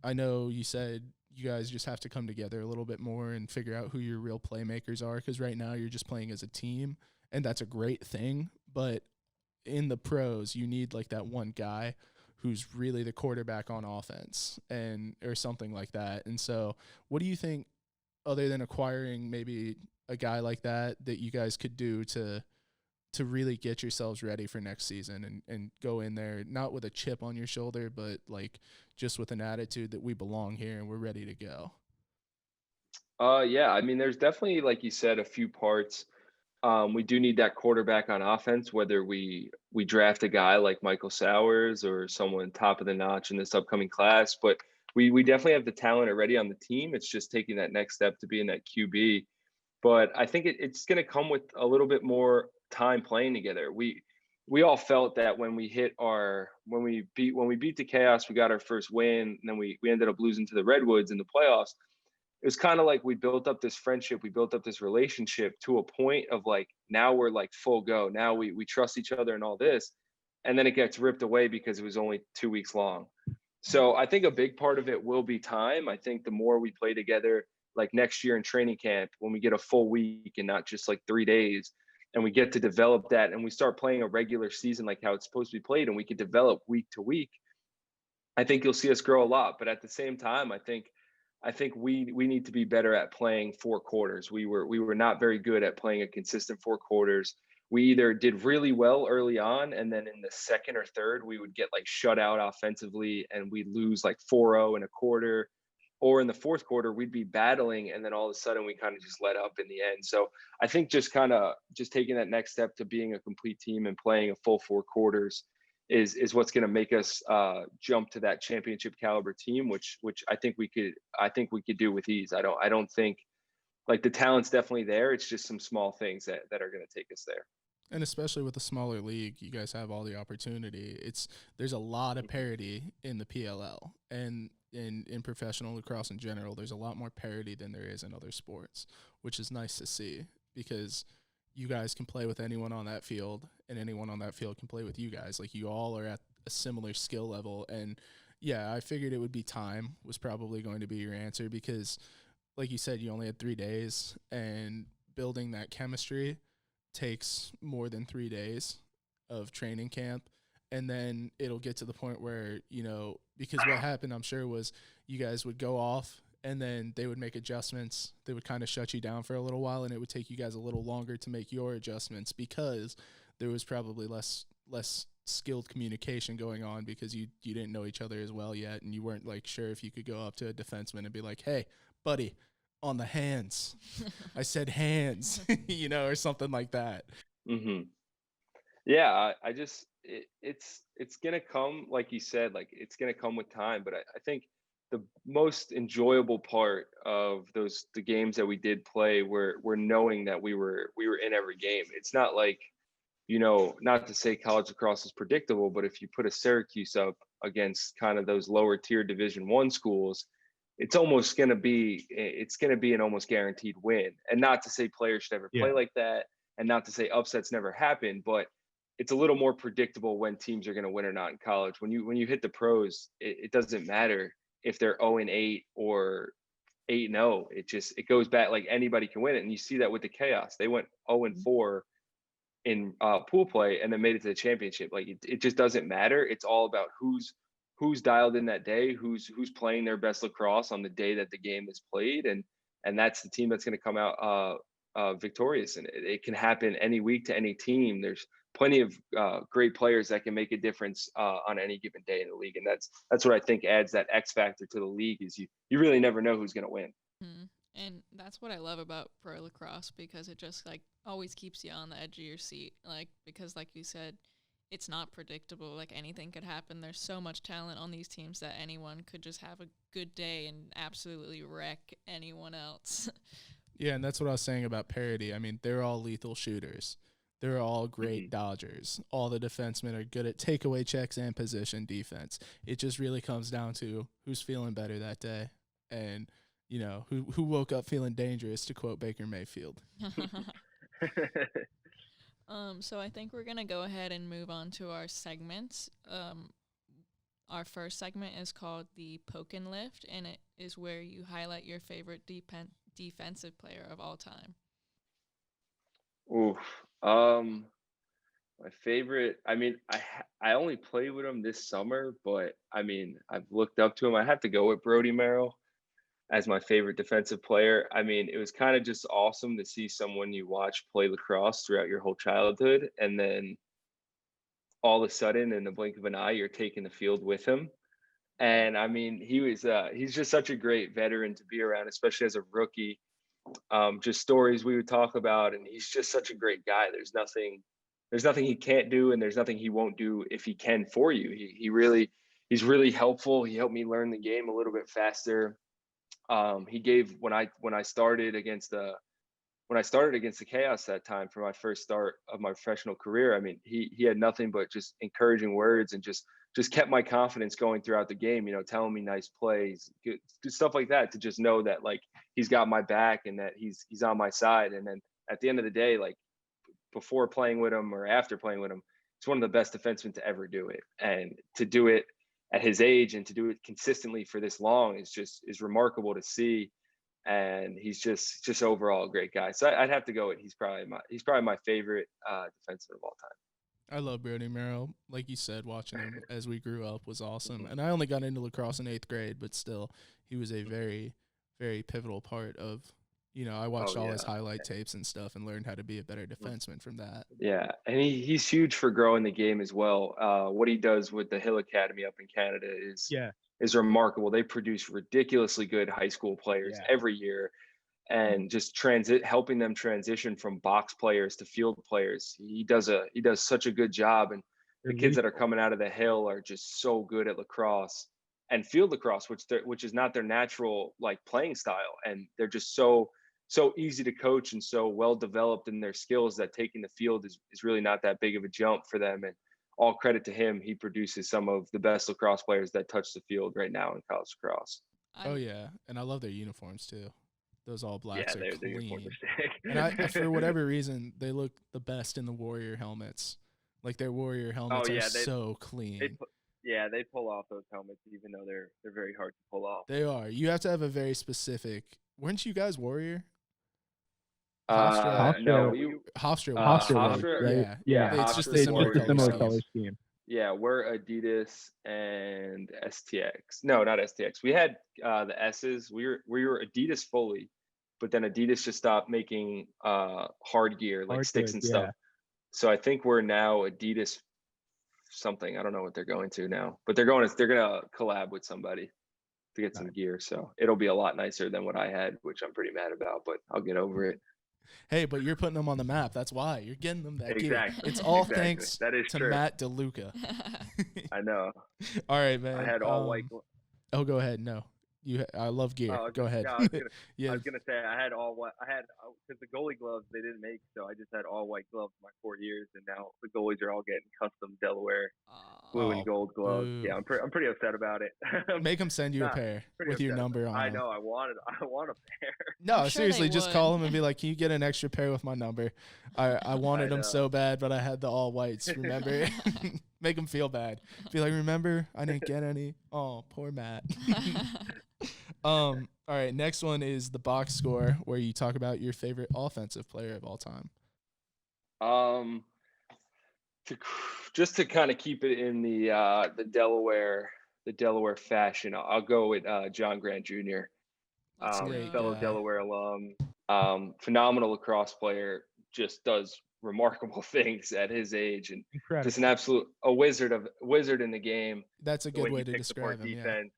I know you said you guys just have to come together a little bit more and figure out who your real playmakers are, because right now you're just playing as a team, and that's a great thing. But in the pros, you need like that one guy who's really the quarterback on offense or something like that. And so what do you think, other than acquiring maybe a guy like that you guys could do to really get yourselves ready for next season and go in there, not with a chip on your shoulder, but like just with an attitude that we belong here and we're ready to go? Yeah, I mean, there's definitely, like you said, a few parts. We do need that quarterback on offense, whether we draft a guy like Michael Sowers or someone top of the notch in this upcoming class. But we definitely have the talent already on the team. It's just taking that next step to being that QB. But I think it's going to come with a little bit more time playing together. We all felt that when we beat the Chaos, we got our first win, and then we ended up losing to the Redwoods in the playoffs. It was kind of like we built up this friendship, we built up this relationship to a point of like now we're like full go. Now we trust each other and all this, and then it gets ripped away because it was only 2 weeks long. So I think a big part of it will be time. I think the more we play together, like next year in training camp, when we get a full week and not just like 3 days, and we get to develop that and we start playing a regular season like how it's supposed to be played, and we can develop week to week, I think you'll see us grow a lot. But at the same time, I think we need to be better at playing 4 quarters. We were not very good at playing a consistent 4 quarters. We either did really well early on, and then in the second or third, we would get like shut out offensively, and we'd lose like 4-0 in a quarter. Or in the fourth quarter, we'd be battling, and then all of a sudden, we kind of just let up in the end. So I think just taking that next step to being a complete team and playing a full 4 quarters is what's going to make us jump to that championship caliber team, which I think we could do with ease. I don't think, like, the talent's definitely there. It's just some small things that are going to take us there. And especially with the smaller league, you guys have all the opportunity. There's a lot of parity in the PLL and in professional lacrosse in general. There's a lot more parity than there is in other sports, which is nice to see because you guys can play with anyone on that field, and anyone on that field can play with you guys. Like, you all are at a similar skill level. And yeah, I figured it would be time was probably going to be your answer because, like you said, you only had 3 days, and building that chemistry takes more than 3 days of training camp. And then it'll get to the point where, because what happened, I'm sure, was you guys would go off and then they would make adjustments. They would kind of shut you down for a little while, and it would take you guys a little longer to make your adjustments because there was probably less skilled communication going on because you didn't know each other as well yet, and you weren't like sure if you could go up to a defenseman and be like, "Hey, buddy, on the hands." I said hands, or something like that. Hmm. Yeah, I just it's gonna come, like you said, like it's gonna come with time. But I think the most enjoyable part of the games that we did play were knowing that we were in every game. It's not like, not to say college lacrosse is predictable, but if you put a Syracuse up against kind of those lower tier Division I schools, it's gonna be an almost guaranteed win. And not to say players should ever play Yeah. like that, and not to say upsets never happen, but it's a little more predictable when teams are going to win or not in college. When you hit the pros, it doesn't matter if they're 0-8 or 8-0. It goes back, like anybody can win it, and you see that with the Chaos. They went 0-4 in pool play and then made it to the championship. Like it just doesn't matter. It's all about who's dialed in that day, who's playing their best lacrosse on the day that the game is played, and that's the team that's going to come out victorious. And it can happen any week to any team. There's plenty of great players that can make a difference on any given day in the league, and that's what I think adds that X factor to the league. Is you really never know who's going to win. Mm. And that's what I love about pro lacrosse, because it just like always keeps you on the edge of your seat. Like, because like you said, it's not predictable. Like, anything could happen. There's so much talent on these teams that anyone could just have a good day and absolutely wreck anyone else. Yeah, and that's what I was saying about parity. I mean, they're all lethal shooters. They're all great dodgers. All the defensemen are good at takeaway checks and position defense. It just really comes down to who's feeling better that day, and who woke up feeling dangerous, to quote Baker Mayfield. So I think we're gonna go ahead and move on to our segments. Our first segment is called the Poke and Lift, and it is where you highlight your favorite defensive player of all time. Oof. My favorite. I mean, I only played with him this summer, but I mean, I've looked up to him. I have to go with Brody Merrill as my favorite defensive player. I mean, it was kind of just awesome to see someone you watch play lacrosse throughout your whole childhood, and then all of a sudden, in the blink of an eye, you're taking the field with him. And I mean, he's just such a great veteran to be around, especially as a rookie. just stories we would talk about, and he's just such a great guy. There's nothing he can't do, and there's nothing he won't do if he can for you. He's really helpful. He helped me learn the game a little bit faster. He gave when I started against the Chaos that time for my first start of my professional career. I mean, he had nothing but just encouraging words, and just kept my confidence going throughout the game, telling me nice plays, good stuff like that, to just know that, like, he's got my back and that he's on my side. And then at the end of the day, like, before playing with him or after playing with him, he's one of the best defensemen to ever do it. And to do it at his age and to do it consistently for this long is remarkable to see. And he's just overall a great guy. So I'd have to go with he's probably my favorite defenseman of all time. I love Brody Merrill. Like you said, watching him as we grew up was awesome. And I only got into lacrosse in 8th grade, but still, he was a very, very pivotal part of, I watched all his highlight tapes and stuff and learned how to be a better defenseman from that. Yeah, and he's huge for growing the game as well. What he does with the Hill Academy up in Canada is remarkable. They produce ridiculously good high school players every year, and just helping them transition from box players to field players. He does such a good job, and the kids that are coming out of the Hill are just so good at lacrosse and field lacrosse, which is not their natural, like, playing style, and they're just so easy to coach and so well developed in their skills that taking the field is really not that big of a jump for them. And all credit to him, he produces some of the best lacrosse players that touch the field right now in college lacrosse. Oh yeah, and I love their uniforms too. Those all blacks are clean. And I for whatever reason, they look the best in the Warrior helmets. Like, their Warrior helmets are so clean. They pull off those helmets, even though they're very hard to pull off. They are. You have to have a very specific. Weren't you guys Warrior? Hofstra. No, Hofstra. Hofstra. Yeah. It's just a similar color scheme. Yeah, we're Adidas and STX. No, not STX. We had the S's. We were Adidas fully, but then Adidas just stopped making hard gear, like sticks and stuff. So I think we're now Adidas something. I don't know what they're going to now, but they're gonna collab with somebody to get some gear. So it'll be a lot nicer than what I had, which I'm pretty mad about, but I'll get over it. Hey, but you're putting them on the map. That's why you're getting them that gear. It's all thanks to Matt Deluca. I know. All right, man. I had all white. Oh, go ahead. No, I love gear. Go ahead. I was gonna say I had all white. Because the goalie gloves they didn't make, so I just had all white gloves my 4 years, and now the goalies are all getting custom Delaware blue and gold gloves. Boo. Yeah, I'm pretty upset about it. Make them send you a pair with your number on. I know. I want a pair. No, seriously, just call them and be like, "Can you get an extra pair with my number?" I wanted them so bad, but I had the all whites. Remember? Make them feel bad. Be like, "Remember, I didn't get any." Oh, poor Matt. All right, next one is the box score, where you talk about your favorite offensive player of all time. Just to kind of keep it in the Delaware fashion, I'll go with John Grant Jr. Fellow Delaware alum, phenomenal lacrosse player, just does remarkable things at his age, and just an absolute wizard in the game. That's a good way to describe him. Defense.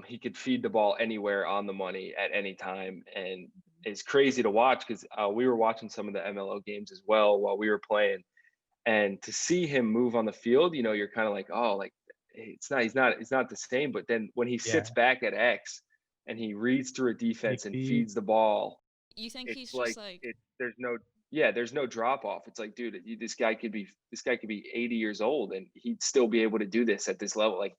He could feed the ball anywhere on the money at any time, and it's crazy to watch because we were watching some of the MLO games as well while we were playing, and to see him move on the field, you're kind of like, oh, like he's not the same. But then when he sits back at X and he reads through a defense and feeds the ball, you think he's just like there's no drop off. It's like, dude, this guy could be 80 years old and he'd still be able to do this at this level. Like,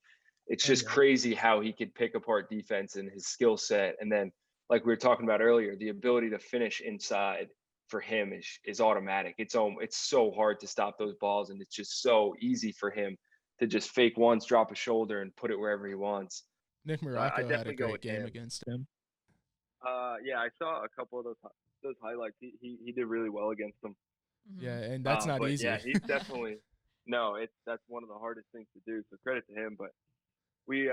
it's just crazy how he could pick apart defense and his skill set. And then, like we were talking about earlier, the ability to finish inside for him is automatic. It's so hard to stop those balls, and it's just so easy for him to just fake once, drop a shoulder, and put it wherever he wants. Nick Morocco had a great game against him. I saw a couple of those highlights. He did really well against them. Yeah, and that's not easy. Yeah, he's definitely that's one of the hardest things to do. So credit to him. But we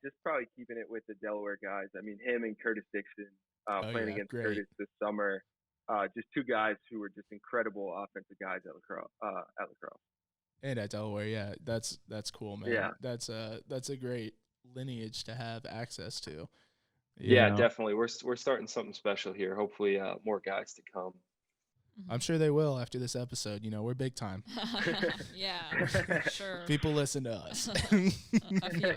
just probably keeping it with the Delaware guys. I mean, him and Curtis Dixon playing against Curtis this summer. Just two guys who were just incredible offensive guys at lacrosse. And at Delaware, that's cool, man. Yeah, that's a great lineage to have access to. Yeah, definitely. We're starting something special here. Hopefully, more guys to come. I'm sure they will after this episode. We're big time. Yeah, sure. People listen to us. A few.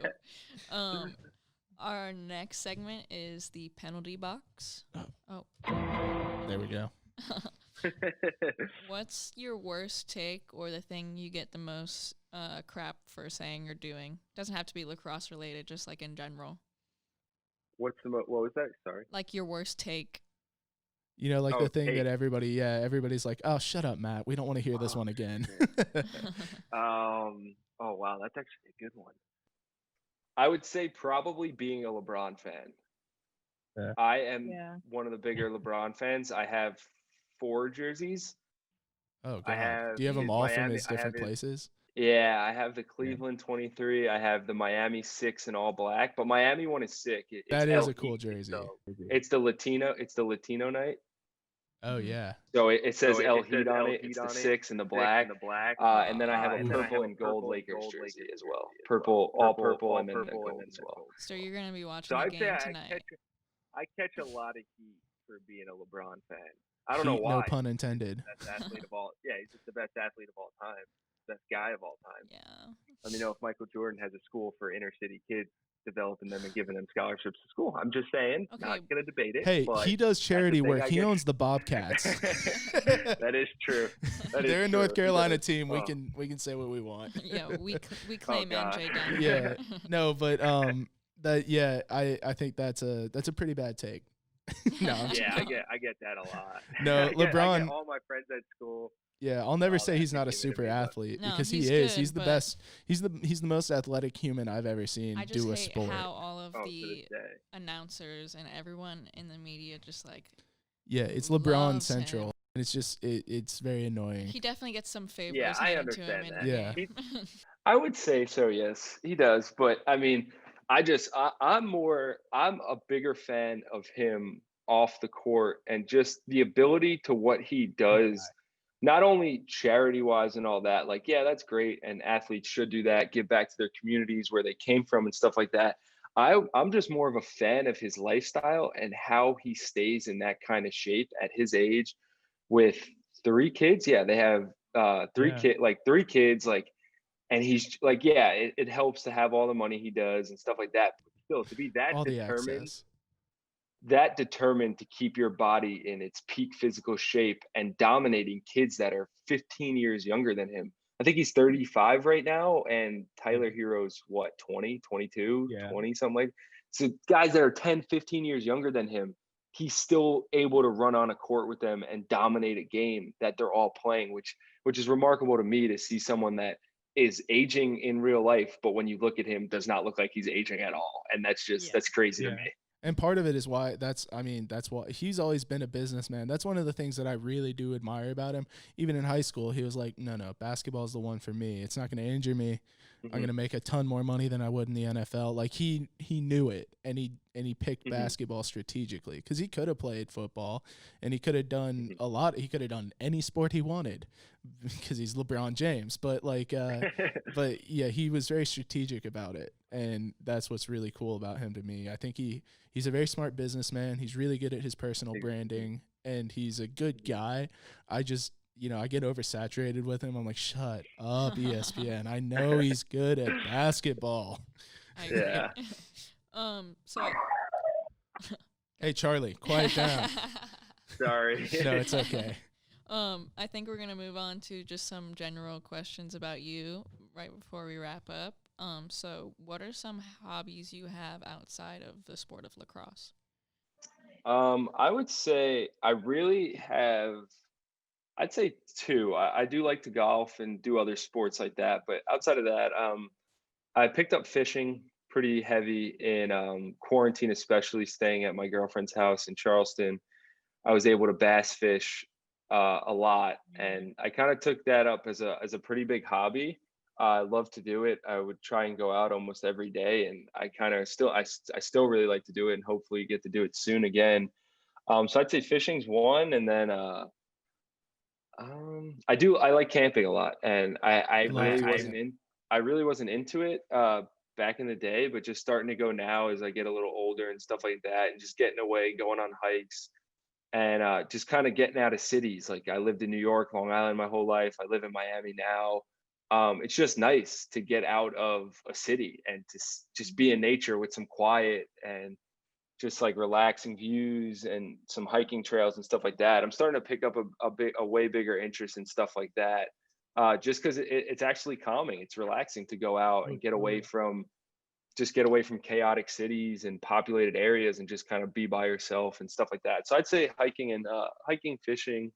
Our next segment is the penalty box. Oh. There we go. What's your worst take or the thing you get the most crap for saying or doing? Doesn't have to be lacrosse related, just like in general. What was that? Sorry. Like your worst take. The thing that everybody's like, oh, shut up, Matt. We don't want to hear this one again. Oh, wow. That's actually a good one. I would say probably being a LeBron fan. Yeah. I am one of the bigger LeBron fans. I have 4 jerseys. Oh, God. Do you have them all from his different places? Yeah, I have the Cleveland 23. I have the Miami 6 in all black, but Miami one is sick. That is a cool jersey. It's the Latino night. Oh, yeah. So it says El Heat on it. It's the 6 in the black. And then I have a purple and gold Lakers jersey as well. All purple, and then the gold as well. So you're going to be watching the game tonight. I catch a lot of heat for being a LeBron fan. I don't know why. No pun intended. He's the best athlete of all. Yeah, he's just the best athlete of all time. Best guy of all time. Yeah. Let me know if Michael Jordan has a school for inner city kids, developing them and giving them scholarships to school. I'm just saying, not going to debate it. Hey, he does charity work. He owns the Bobcats. That is true. They're a North Carolina team. We can say what we want. Yeah, we claim MJ down. Yeah, no, but I think that's a pretty bad take. No, I get that a lot. No, LeBron. I get all my friends at school. Yeah, I'll never say he's not a super athlete because he is. He's the best. He's the most athletic human I've ever seen do a sport. I just hate how all of the announcers and everyone in the media just like. Yeah, it's LeBron central, and it's just it's very annoying. He definitely gets some favors. Yeah, I understand that. Yeah, I would say so. Yes, he does. But I mean, I'm a bigger fan of him off the court and just the ability to what he does. Not only charity-wise and all that, like, yeah, that's great, and athletes should do that, give back to their communities where they came from and stuff like that. I'm just more of a fan of his lifestyle and how he stays in that kind of shape at his age with 3 kids. Yeah, they have 3 kids, like, and he's like, yeah, it helps to have all the money he does and stuff like that. But still, to be that determined to keep your body in its peak physical shape and dominating kids that are 15 years younger than him. I think he's 35 right now, and Tyler Hero's 20, 22, 20, something like that. So guys that are 10, 15 years younger than him, he's still able to run on a court with them and dominate a game that they're all playing, which is remarkable to me to see someone that is aging in real life, but when you look at him, does not look like he's aging at all. And that's crazy to me. And part of it is why that's why he's always been a businessman. That's one of the things that I really do admire about him. Even in high school, he was like, no, basketball is the one for me. It's not going to injure me. Mm-hmm. I'm going to make a ton more money than I would in the NFL. Like he knew it, and he picked basketball strategically because he could have played football and he could have done a lot. He could have done any sport he wanted because he's LeBron James. But but yeah, he was very strategic about it, and that's what's really cool about him to me. I think he's a very smart businessman. He's really good at his personal branding, and he's a good guy. I just I get oversaturated with him. I'm like, shut up, ESPN. I know he's good at basketball. Yeah. So. Hey, Charlie, quiet down. Sorry. No, it's okay. I think we're gonna move on to just some general questions about you right before we wrap up. So what are some hobbies you have outside of the sport of lacrosse? I would say I really have. I'd say 2. I do like to golf and do other sports like that, but outside of that, I picked up fishing pretty heavy in quarantine, especially staying at my girlfriend's house in Charleston. I was able to bass fish a lot, and I kind of took that up as a pretty big hobby. I love to do it. I would try and go out almost every day, and I kind of I still really like to do it, and hopefully get to do it soon again. So I'd say fishing's one, and then I like camping a lot, and I really wasn't into it back in the day, but just starting to go now as I get a little older and stuff like that, and just getting away, going on hikes, and just kind of getting out of cities. Like I lived in New York, Long Island my whole life. I live in Miami now. It's just nice to get out of a city and to just be in nature with some quiet and just like relaxing views and some hiking trails and stuff like that. I'm starting to pick up a way bigger interest in stuff like that. Just because it's actually calming. It's relaxing to go out and get away from chaotic cities and populated areas and just kind of be by yourself and stuff like that. So I'd say hiking, fishing,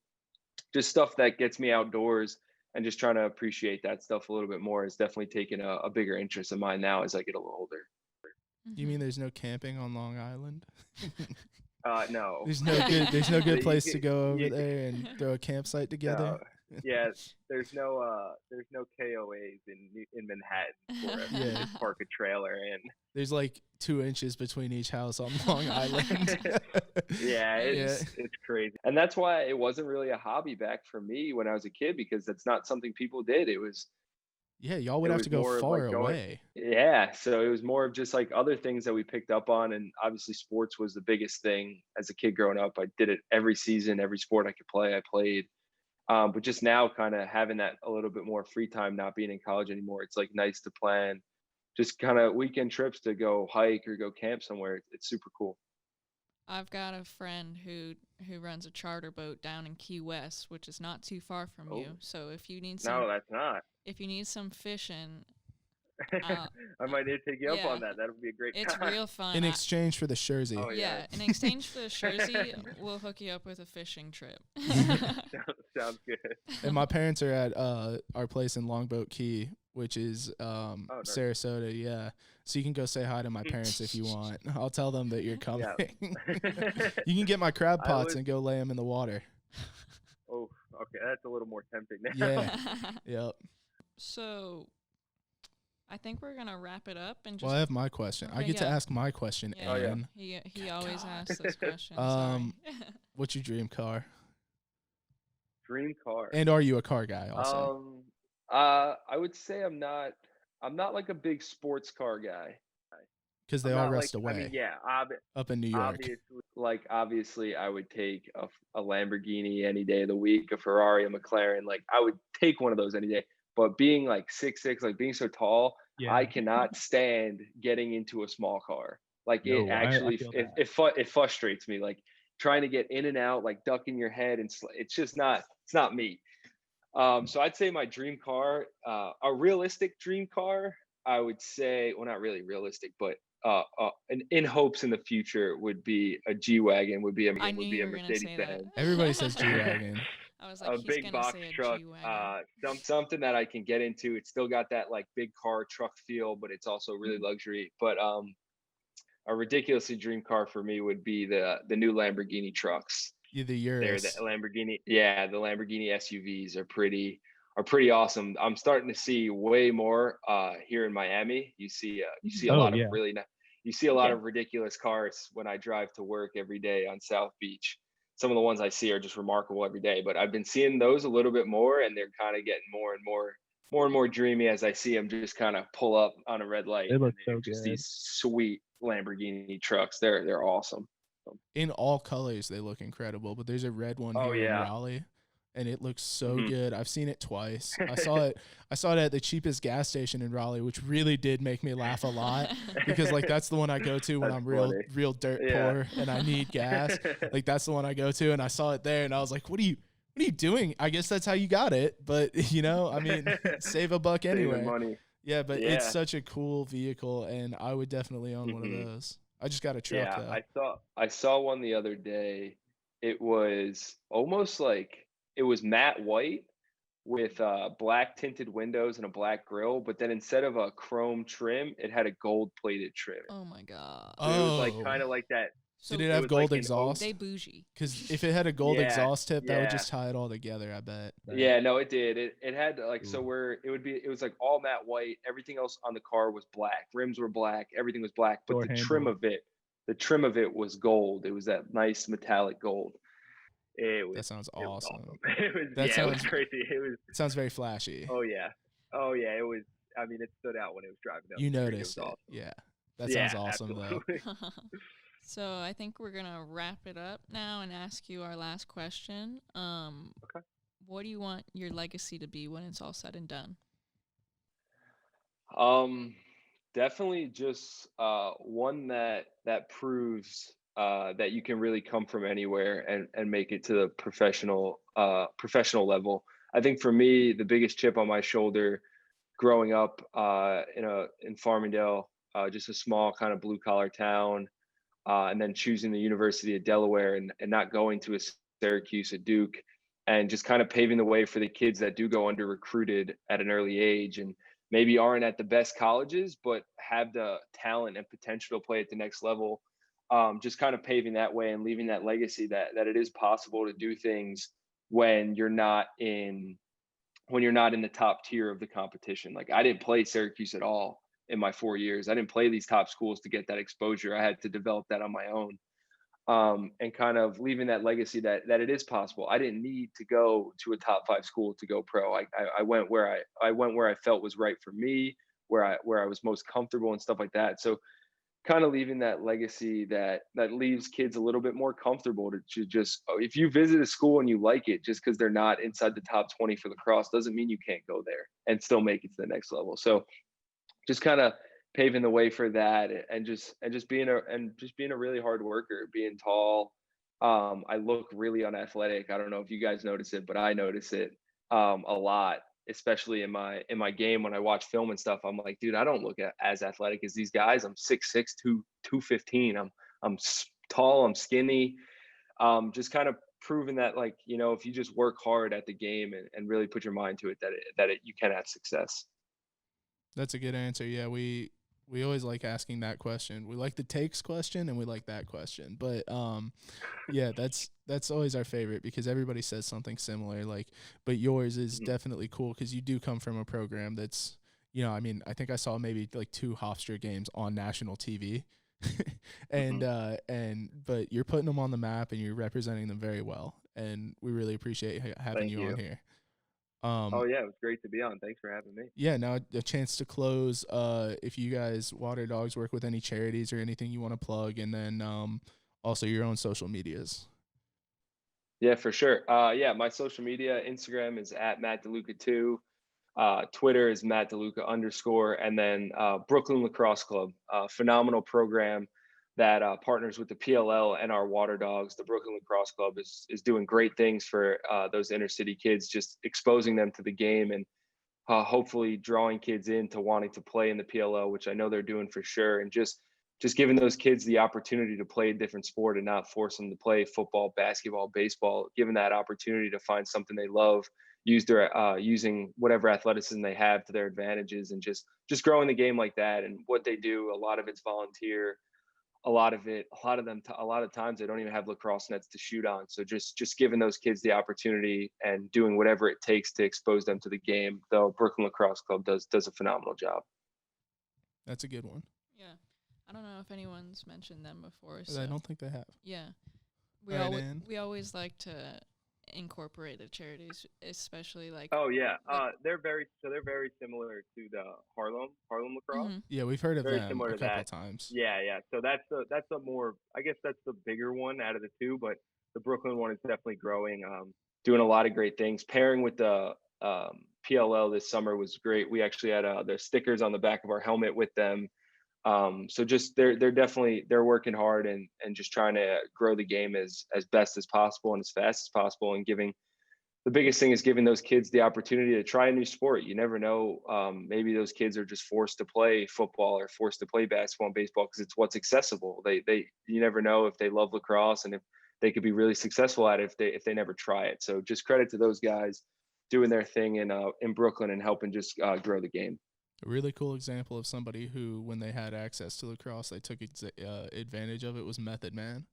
just stuff that gets me outdoors and just trying to appreciate that stuff a little bit more is definitely taken a bigger interest in mine now as I get a little older. You mean there's no camping on Long Island? No. There's no good place to go over there and throw a campsite together. No. Yeah, there's no KOAs in Manhattan for us to park a trailer in. There's like 2 inches between each house on Long Island. Yeah, it's crazy. And that's why it wasn't really a hobby back for me when I was a kid, because that's not something people did. Yeah, y'all would have to go far away. Yeah, so it was more of just like other things that we picked up on, and obviously sports was the biggest thing as a kid growing up. I did it every season, every sport I could play, I played. But just now kind of having that a little bit more free time, not being in college anymore, it's like nice to plan just kind of weekend trips to go hike or go camp somewhere. It's super cool. I've got a friend who runs a charter boat down in Key West, which is not too far from you. So if you need some, no, that's not. If you need some fishing, I might need to take you up on that. That would be a great time. It's real fun. In exchange for the Jersey. Oh, yeah, in exchange for the Jersey, we'll hook you up with a fishing trip. Sounds good. And my parents are at our place in Longboat Key, which is Sarasota. Yeah, so you can go say hi to my parents if you want. I'll tell them that you're coming. You can get my crab pots and go lay them in the water. Oh, okay, that's a little more tempting now. Yeah. Yep. So I think we're gonna wrap it up and just. Well, I have my question. Okay, I get to ask my question, yeah. Aaron. He always asks this question. What's your dream car? Dream car. And are you a car guy also? I would say I'm not like a big sports car guy. Because they all rust away. I mean, yeah, up in New York. Obviously, I would take a Lamborghini any day of the week, a Ferrari, a McLaren. Like, I would take one of those any day. But being like 6'6", like being so tall, I cannot stand getting into a small car. Like, it frustrates me. Like, trying to get in and out, like ducking your head, and it's not me. So I'd say my dream car, a realistic dream car, I would say, well, not really realistic, but in hopes in the future would be a G-Wagon, would be a Mercedes-Benz. Everybody says G-Wagon. I was like, a big box truck, something that I can get into. It's still got that like big car truck feel, but it's also really luxury. But a ridiculously dream car for me would be the new Lamborghini trucks. The Urus. The Lamborghini. Yeah, the Lamborghini SUVs are pretty awesome. I'm starting to see way more here in Miami. You see a lot of ridiculous cars when I drive to work every day on South Beach. Some of the ones I see are just remarkable every day, but I've been seeing those a little bit more, and they're kind of getting more and more dreamy as I see them just kind of pull up on a red light. They look so good. Just these sweet Lamborghini trucks. They're awesome. In all colors, they look incredible, but there's a red one here in Raleigh, and it looks so good. I've seen it twice. I saw it at the cheapest gas station in Raleigh, which really did make me laugh a lot, because like that's the one I go to when I'm real dirt poor and I need gas. Like that's the one I go to, and I saw it there, and I was like, what are you doing? I guess that's how you got it, but I mean, save a buck anyway. Saving money. Yeah, but it's such a cool vehicle, and I would definitely own one of those. I just got a truck. Yeah, I saw one the other day. It was almost like it was matte white with black tinted windows and a black grille, but then instead of a chrome trim, it had a gold plated trim. Oh my god! So it was like kind of like that. So did it have gold exhaust? They bougie. Because if it had a gold exhaust tip, that would just tie it all together, I bet. Yeah, no, it did. It had like, so where it was like all matte white. Everything else on the car was black. Rims were black. Everything was black. But the trim of it was gold. It was that nice metallic gold. That sounds awesome. It was crazy. It sounds very flashy. Oh yeah. It I mean, it stood out when it was driving down You the street. It noticed was it. awesome. Yeah. That sounds Yeah, awesome, though. absolutely. So I think we're gonna wrap it up now and ask you our last question. Okay. What do you want your legacy to be when it's all said and done? Definitely just one that proves that you can really come from anywhere and make it to the professional level. I think for me, the biggest chip on my shoulder growing up in Farmingdale, just a small kind of blue collar town, and then choosing the University of Delaware and not going to a Syracuse, a Duke, and just kind of paving the way for the kids that do go under recruited at an early age and maybe aren't at the best colleges, but have the talent and potential to play at the next level. Just kind of paving that way and leaving that legacy that it is possible to do things when you're not in the top tier of the competition. Like I didn't play Syracuse at all in my 4 years. I didn't play these top schools to get that exposure. I had to develop that on my own. And kind of leaving that legacy that it is possible. I didn't need to go to a top 5 school to go pro. I went where I went where I felt was right for me, where I was most comfortable and stuff like that. So kind of leaving that legacy that leaves kids a little bit more comfortable to just, if you visit a school and you like it, just because they're not inside the top 20 for lacrosse doesn't mean you can't go there and still make it to the next level. So just kind of paving the way for that and just being a really hard worker, being tall. I look really unathletic. I don't know if you guys notice it, but I notice it a lot, especially in my game when I watch film and stuff. I'm like, dude, I don't look as athletic as these guys. I'm 6'6", 215. I'm tall, I'm skinny. Just kind of proving that, like, if you just work hard at the game and really put your mind to it, you can have success. That's a good answer. Yeah, we always like asking that question. We like the takes question and we like that question. But yeah, that's always our favorite because everybody says something similar. Like, but yours is definitely cool because you do come from a program that's, I mean, I think I saw maybe like 2 Hofstra games on national TV. But you're putting them on the map and you're representing them very well. And we really appreciate having Thank you on you. here. Oh yeah, it was great to be on. Thanks for having me. Yeah, now a chance to close. If you guys Waterdogs work with any charities or anything you want to plug, and then also your own social medias. Yeah, for sure. Yeah, my social media, Instagram is at Matt Deluca 2. Twitter is Matt Deluca _, and then Brooklyn Lacrosse Club, phenomenal program that partners with the PLL and our Waterdogs. The Brooklyn Lacrosse Club is doing great things for those inner city kids, just exposing them to the game and hopefully drawing kids into wanting to play in the PLL, which I know they're doing for sure, and just giving those kids the opportunity to play a different sport and not force them to play football, basketball, baseball, given that opportunity to find something they love, using whatever athleticism they have to their advantages, and just growing the game like that. And what they do, a lot of it's volunteer. A lot of times they don't even have lacrosse nets to shoot on. So just giving those kids the opportunity and doing whatever it takes to expose them to the game. Though Brooklyn Lacrosse Club does a phenomenal job. That's a good one. Yeah. I don't know if anyone's mentioned them before. So I don't think they have. yeah. We always like to incorporate the charities, especially like. Oh yeah, they're very similar to the Harlem Lacrosse. Yeah, we've heard of Very them similar a to couple that. times. Yeah. So that's a more, I guess that's the bigger one out of the two, but the Brooklyn one is definitely growing. Doing a lot of great things. Pairing with the PLL this summer was great. We actually had their stickers on the back of our helmet with them. So just they're working hard and just trying to grow the game as best as possible and as fast as possible, and the biggest thing is giving those kids the opportunity to try a new sport. You never know. Maybe those kids are just forced to play football or forced to play basketball and baseball because it's what's accessible. You never know if they love lacrosse and if they could be really successful at it if they never try it. So just credit to those guys doing their thing in Brooklyn and helping just grow the game. A really cool example of somebody who, when they had access to lacrosse, they took advantage of it was Method Man.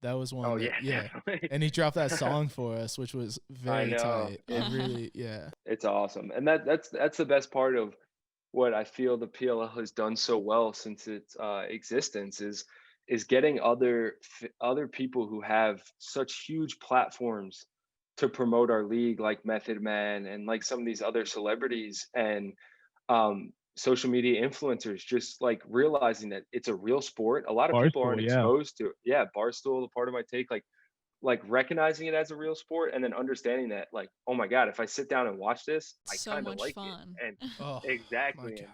That was one. Oh yeah. Definitely. And he dropped that song for us, which was very tight. Yeah. Really, yeah. It's awesome, and that's the best part of what I feel the PLL has done so well since its existence is getting other people who have such huge platforms to promote our league, like Method Man and like some of these other celebrities, and social media influencers just like realizing that it's a real sport. A lot of people Barstool, aren't yeah. exposed to it. Yeah, Barstool, the part of my take, like recognizing it as a real sport and then understanding that like, oh my God, if I sit down and watch this, I So kind of much like fun. it. And Oh my exactly. God.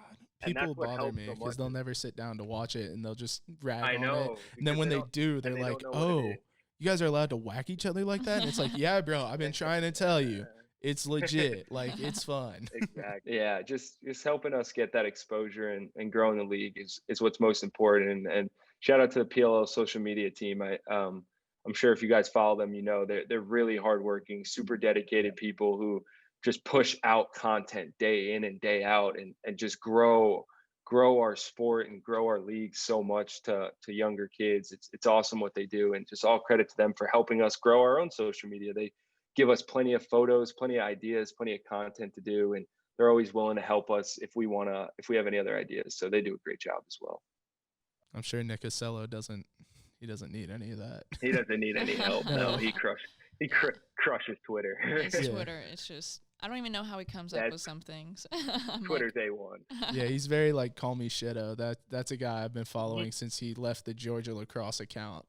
And that's People what bother helps me so because much. they'll never sit down to watch it and they'll just rag I on it. know. And then Because when they they don't, do, they're and they like, don't know what it oh, is. you guys are allowed to whack each other like that? And it's like, yeah, bro, I've been trying to tell you. It's legit. Like, it's fun. Exactly. Yeah, just helping us get that exposure and growing the league is what's most important. And shout out to the PLL social media team. I'm sure if you guys follow them, you know they're really hardworking, super dedicated people who just push out content day in and day out and just grow our sport and grow our league so much to younger kids. It's awesome what they do, and just all credit to them for helping us grow our own social media. They give us plenty of photos, plenty of ideas, plenty of content to do, and they're always willing to help us if we have any other ideas. So they do a great job as well. I'm sure Nick Acello doesn't need any of that. He doesn't need any help. No. No, he crushes Twitter. His Yeah. Twitter, it's just, I don't even know how he comes up That's- with some things. I'm Twitter's A1. Yeah, he's very like call me Shitto. That's a guy I've been following since he left the Georgia lacrosse account.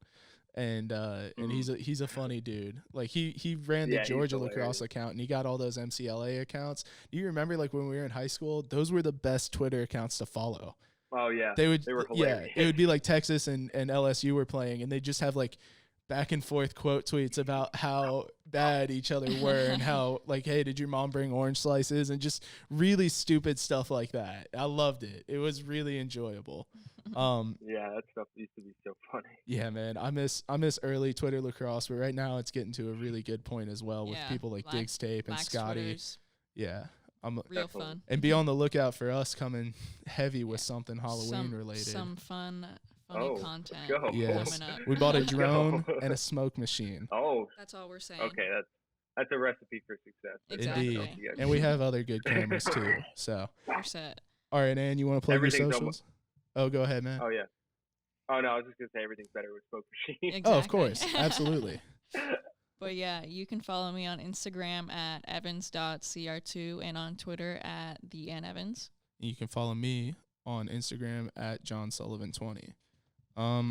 And he's a funny dude. Like he ran the Yeah, he's Georgia lacrosse hilarious. account and he got all those MCLA accounts. Do you remember like when we were in high school, those were the best Twitter accounts to follow. Oh yeah, They were hilarious. it would be like Texas and LSU were playing and they just have like back and forth quote tweets about how bad each other were and how like, hey, did your mom bring orange slices, and just really stupid stuff like that. I loved it. It was really enjoyable. Yeah, that stuff used to be so funny. Yeah, man, I miss early Twitter lacrosse, but right now it's getting to a really good point as well with Yeah, people like Black- Diggs Tape and Black's Scotty. Twitter's Yeah, I'm real Definitely. fun. and be on the lookout for us coming heavy with something Halloween some, related. Some funny let's content go. Yes, coming up. we bought a Let's go. drone and a smoke machine. Oh, That's all we're saying. okay. That's a recipe for success. Exactly. Indeed, That's what you guys and we do. have other good cameras too. So, We're set. all right, Ann, you want to plug your Everything's socials? Oh, go ahead, man. Oh yeah. Oh no, I was just gonna say everything's better with smoke machine. Exactly. Oh, of course, absolutely. But yeah, you can follow me on Instagram at evans.cr2 and on Twitter at @theNEvans. You can follow me on Instagram at johnsullivan20. All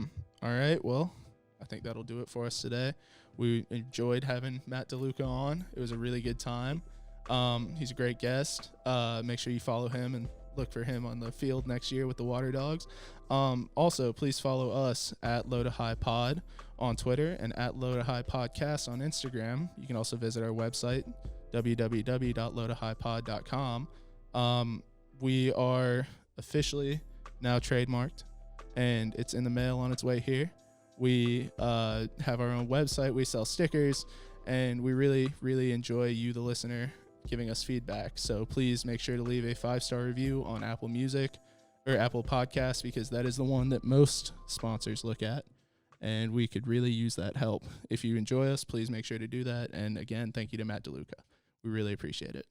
right, well, I think that'll do it for us today. We enjoyed having Matt Deluca on. It was a really good time. He's a great guest. Make sure you follow him and look for him on the field next year with the Waterdogs. Also, please follow us at Low to High Pod on Twitter and at Low to High Podcast on Instagram. You can also visit our website, www.lowtohighpod.com. We are officially now trademarked, and it's in the mail on its way here. We have our own website. We sell stickers, and we really, really enjoy you, the listener, giving us feedback. So please make sure to leave a 5-star review on Apple Music or Apple Podcasts, because that is the one that most sponsors look at, and we could really use that help. If you enjoy us, please make sure to do that. And again, thank you to Matt Deluca. We really appreciate it.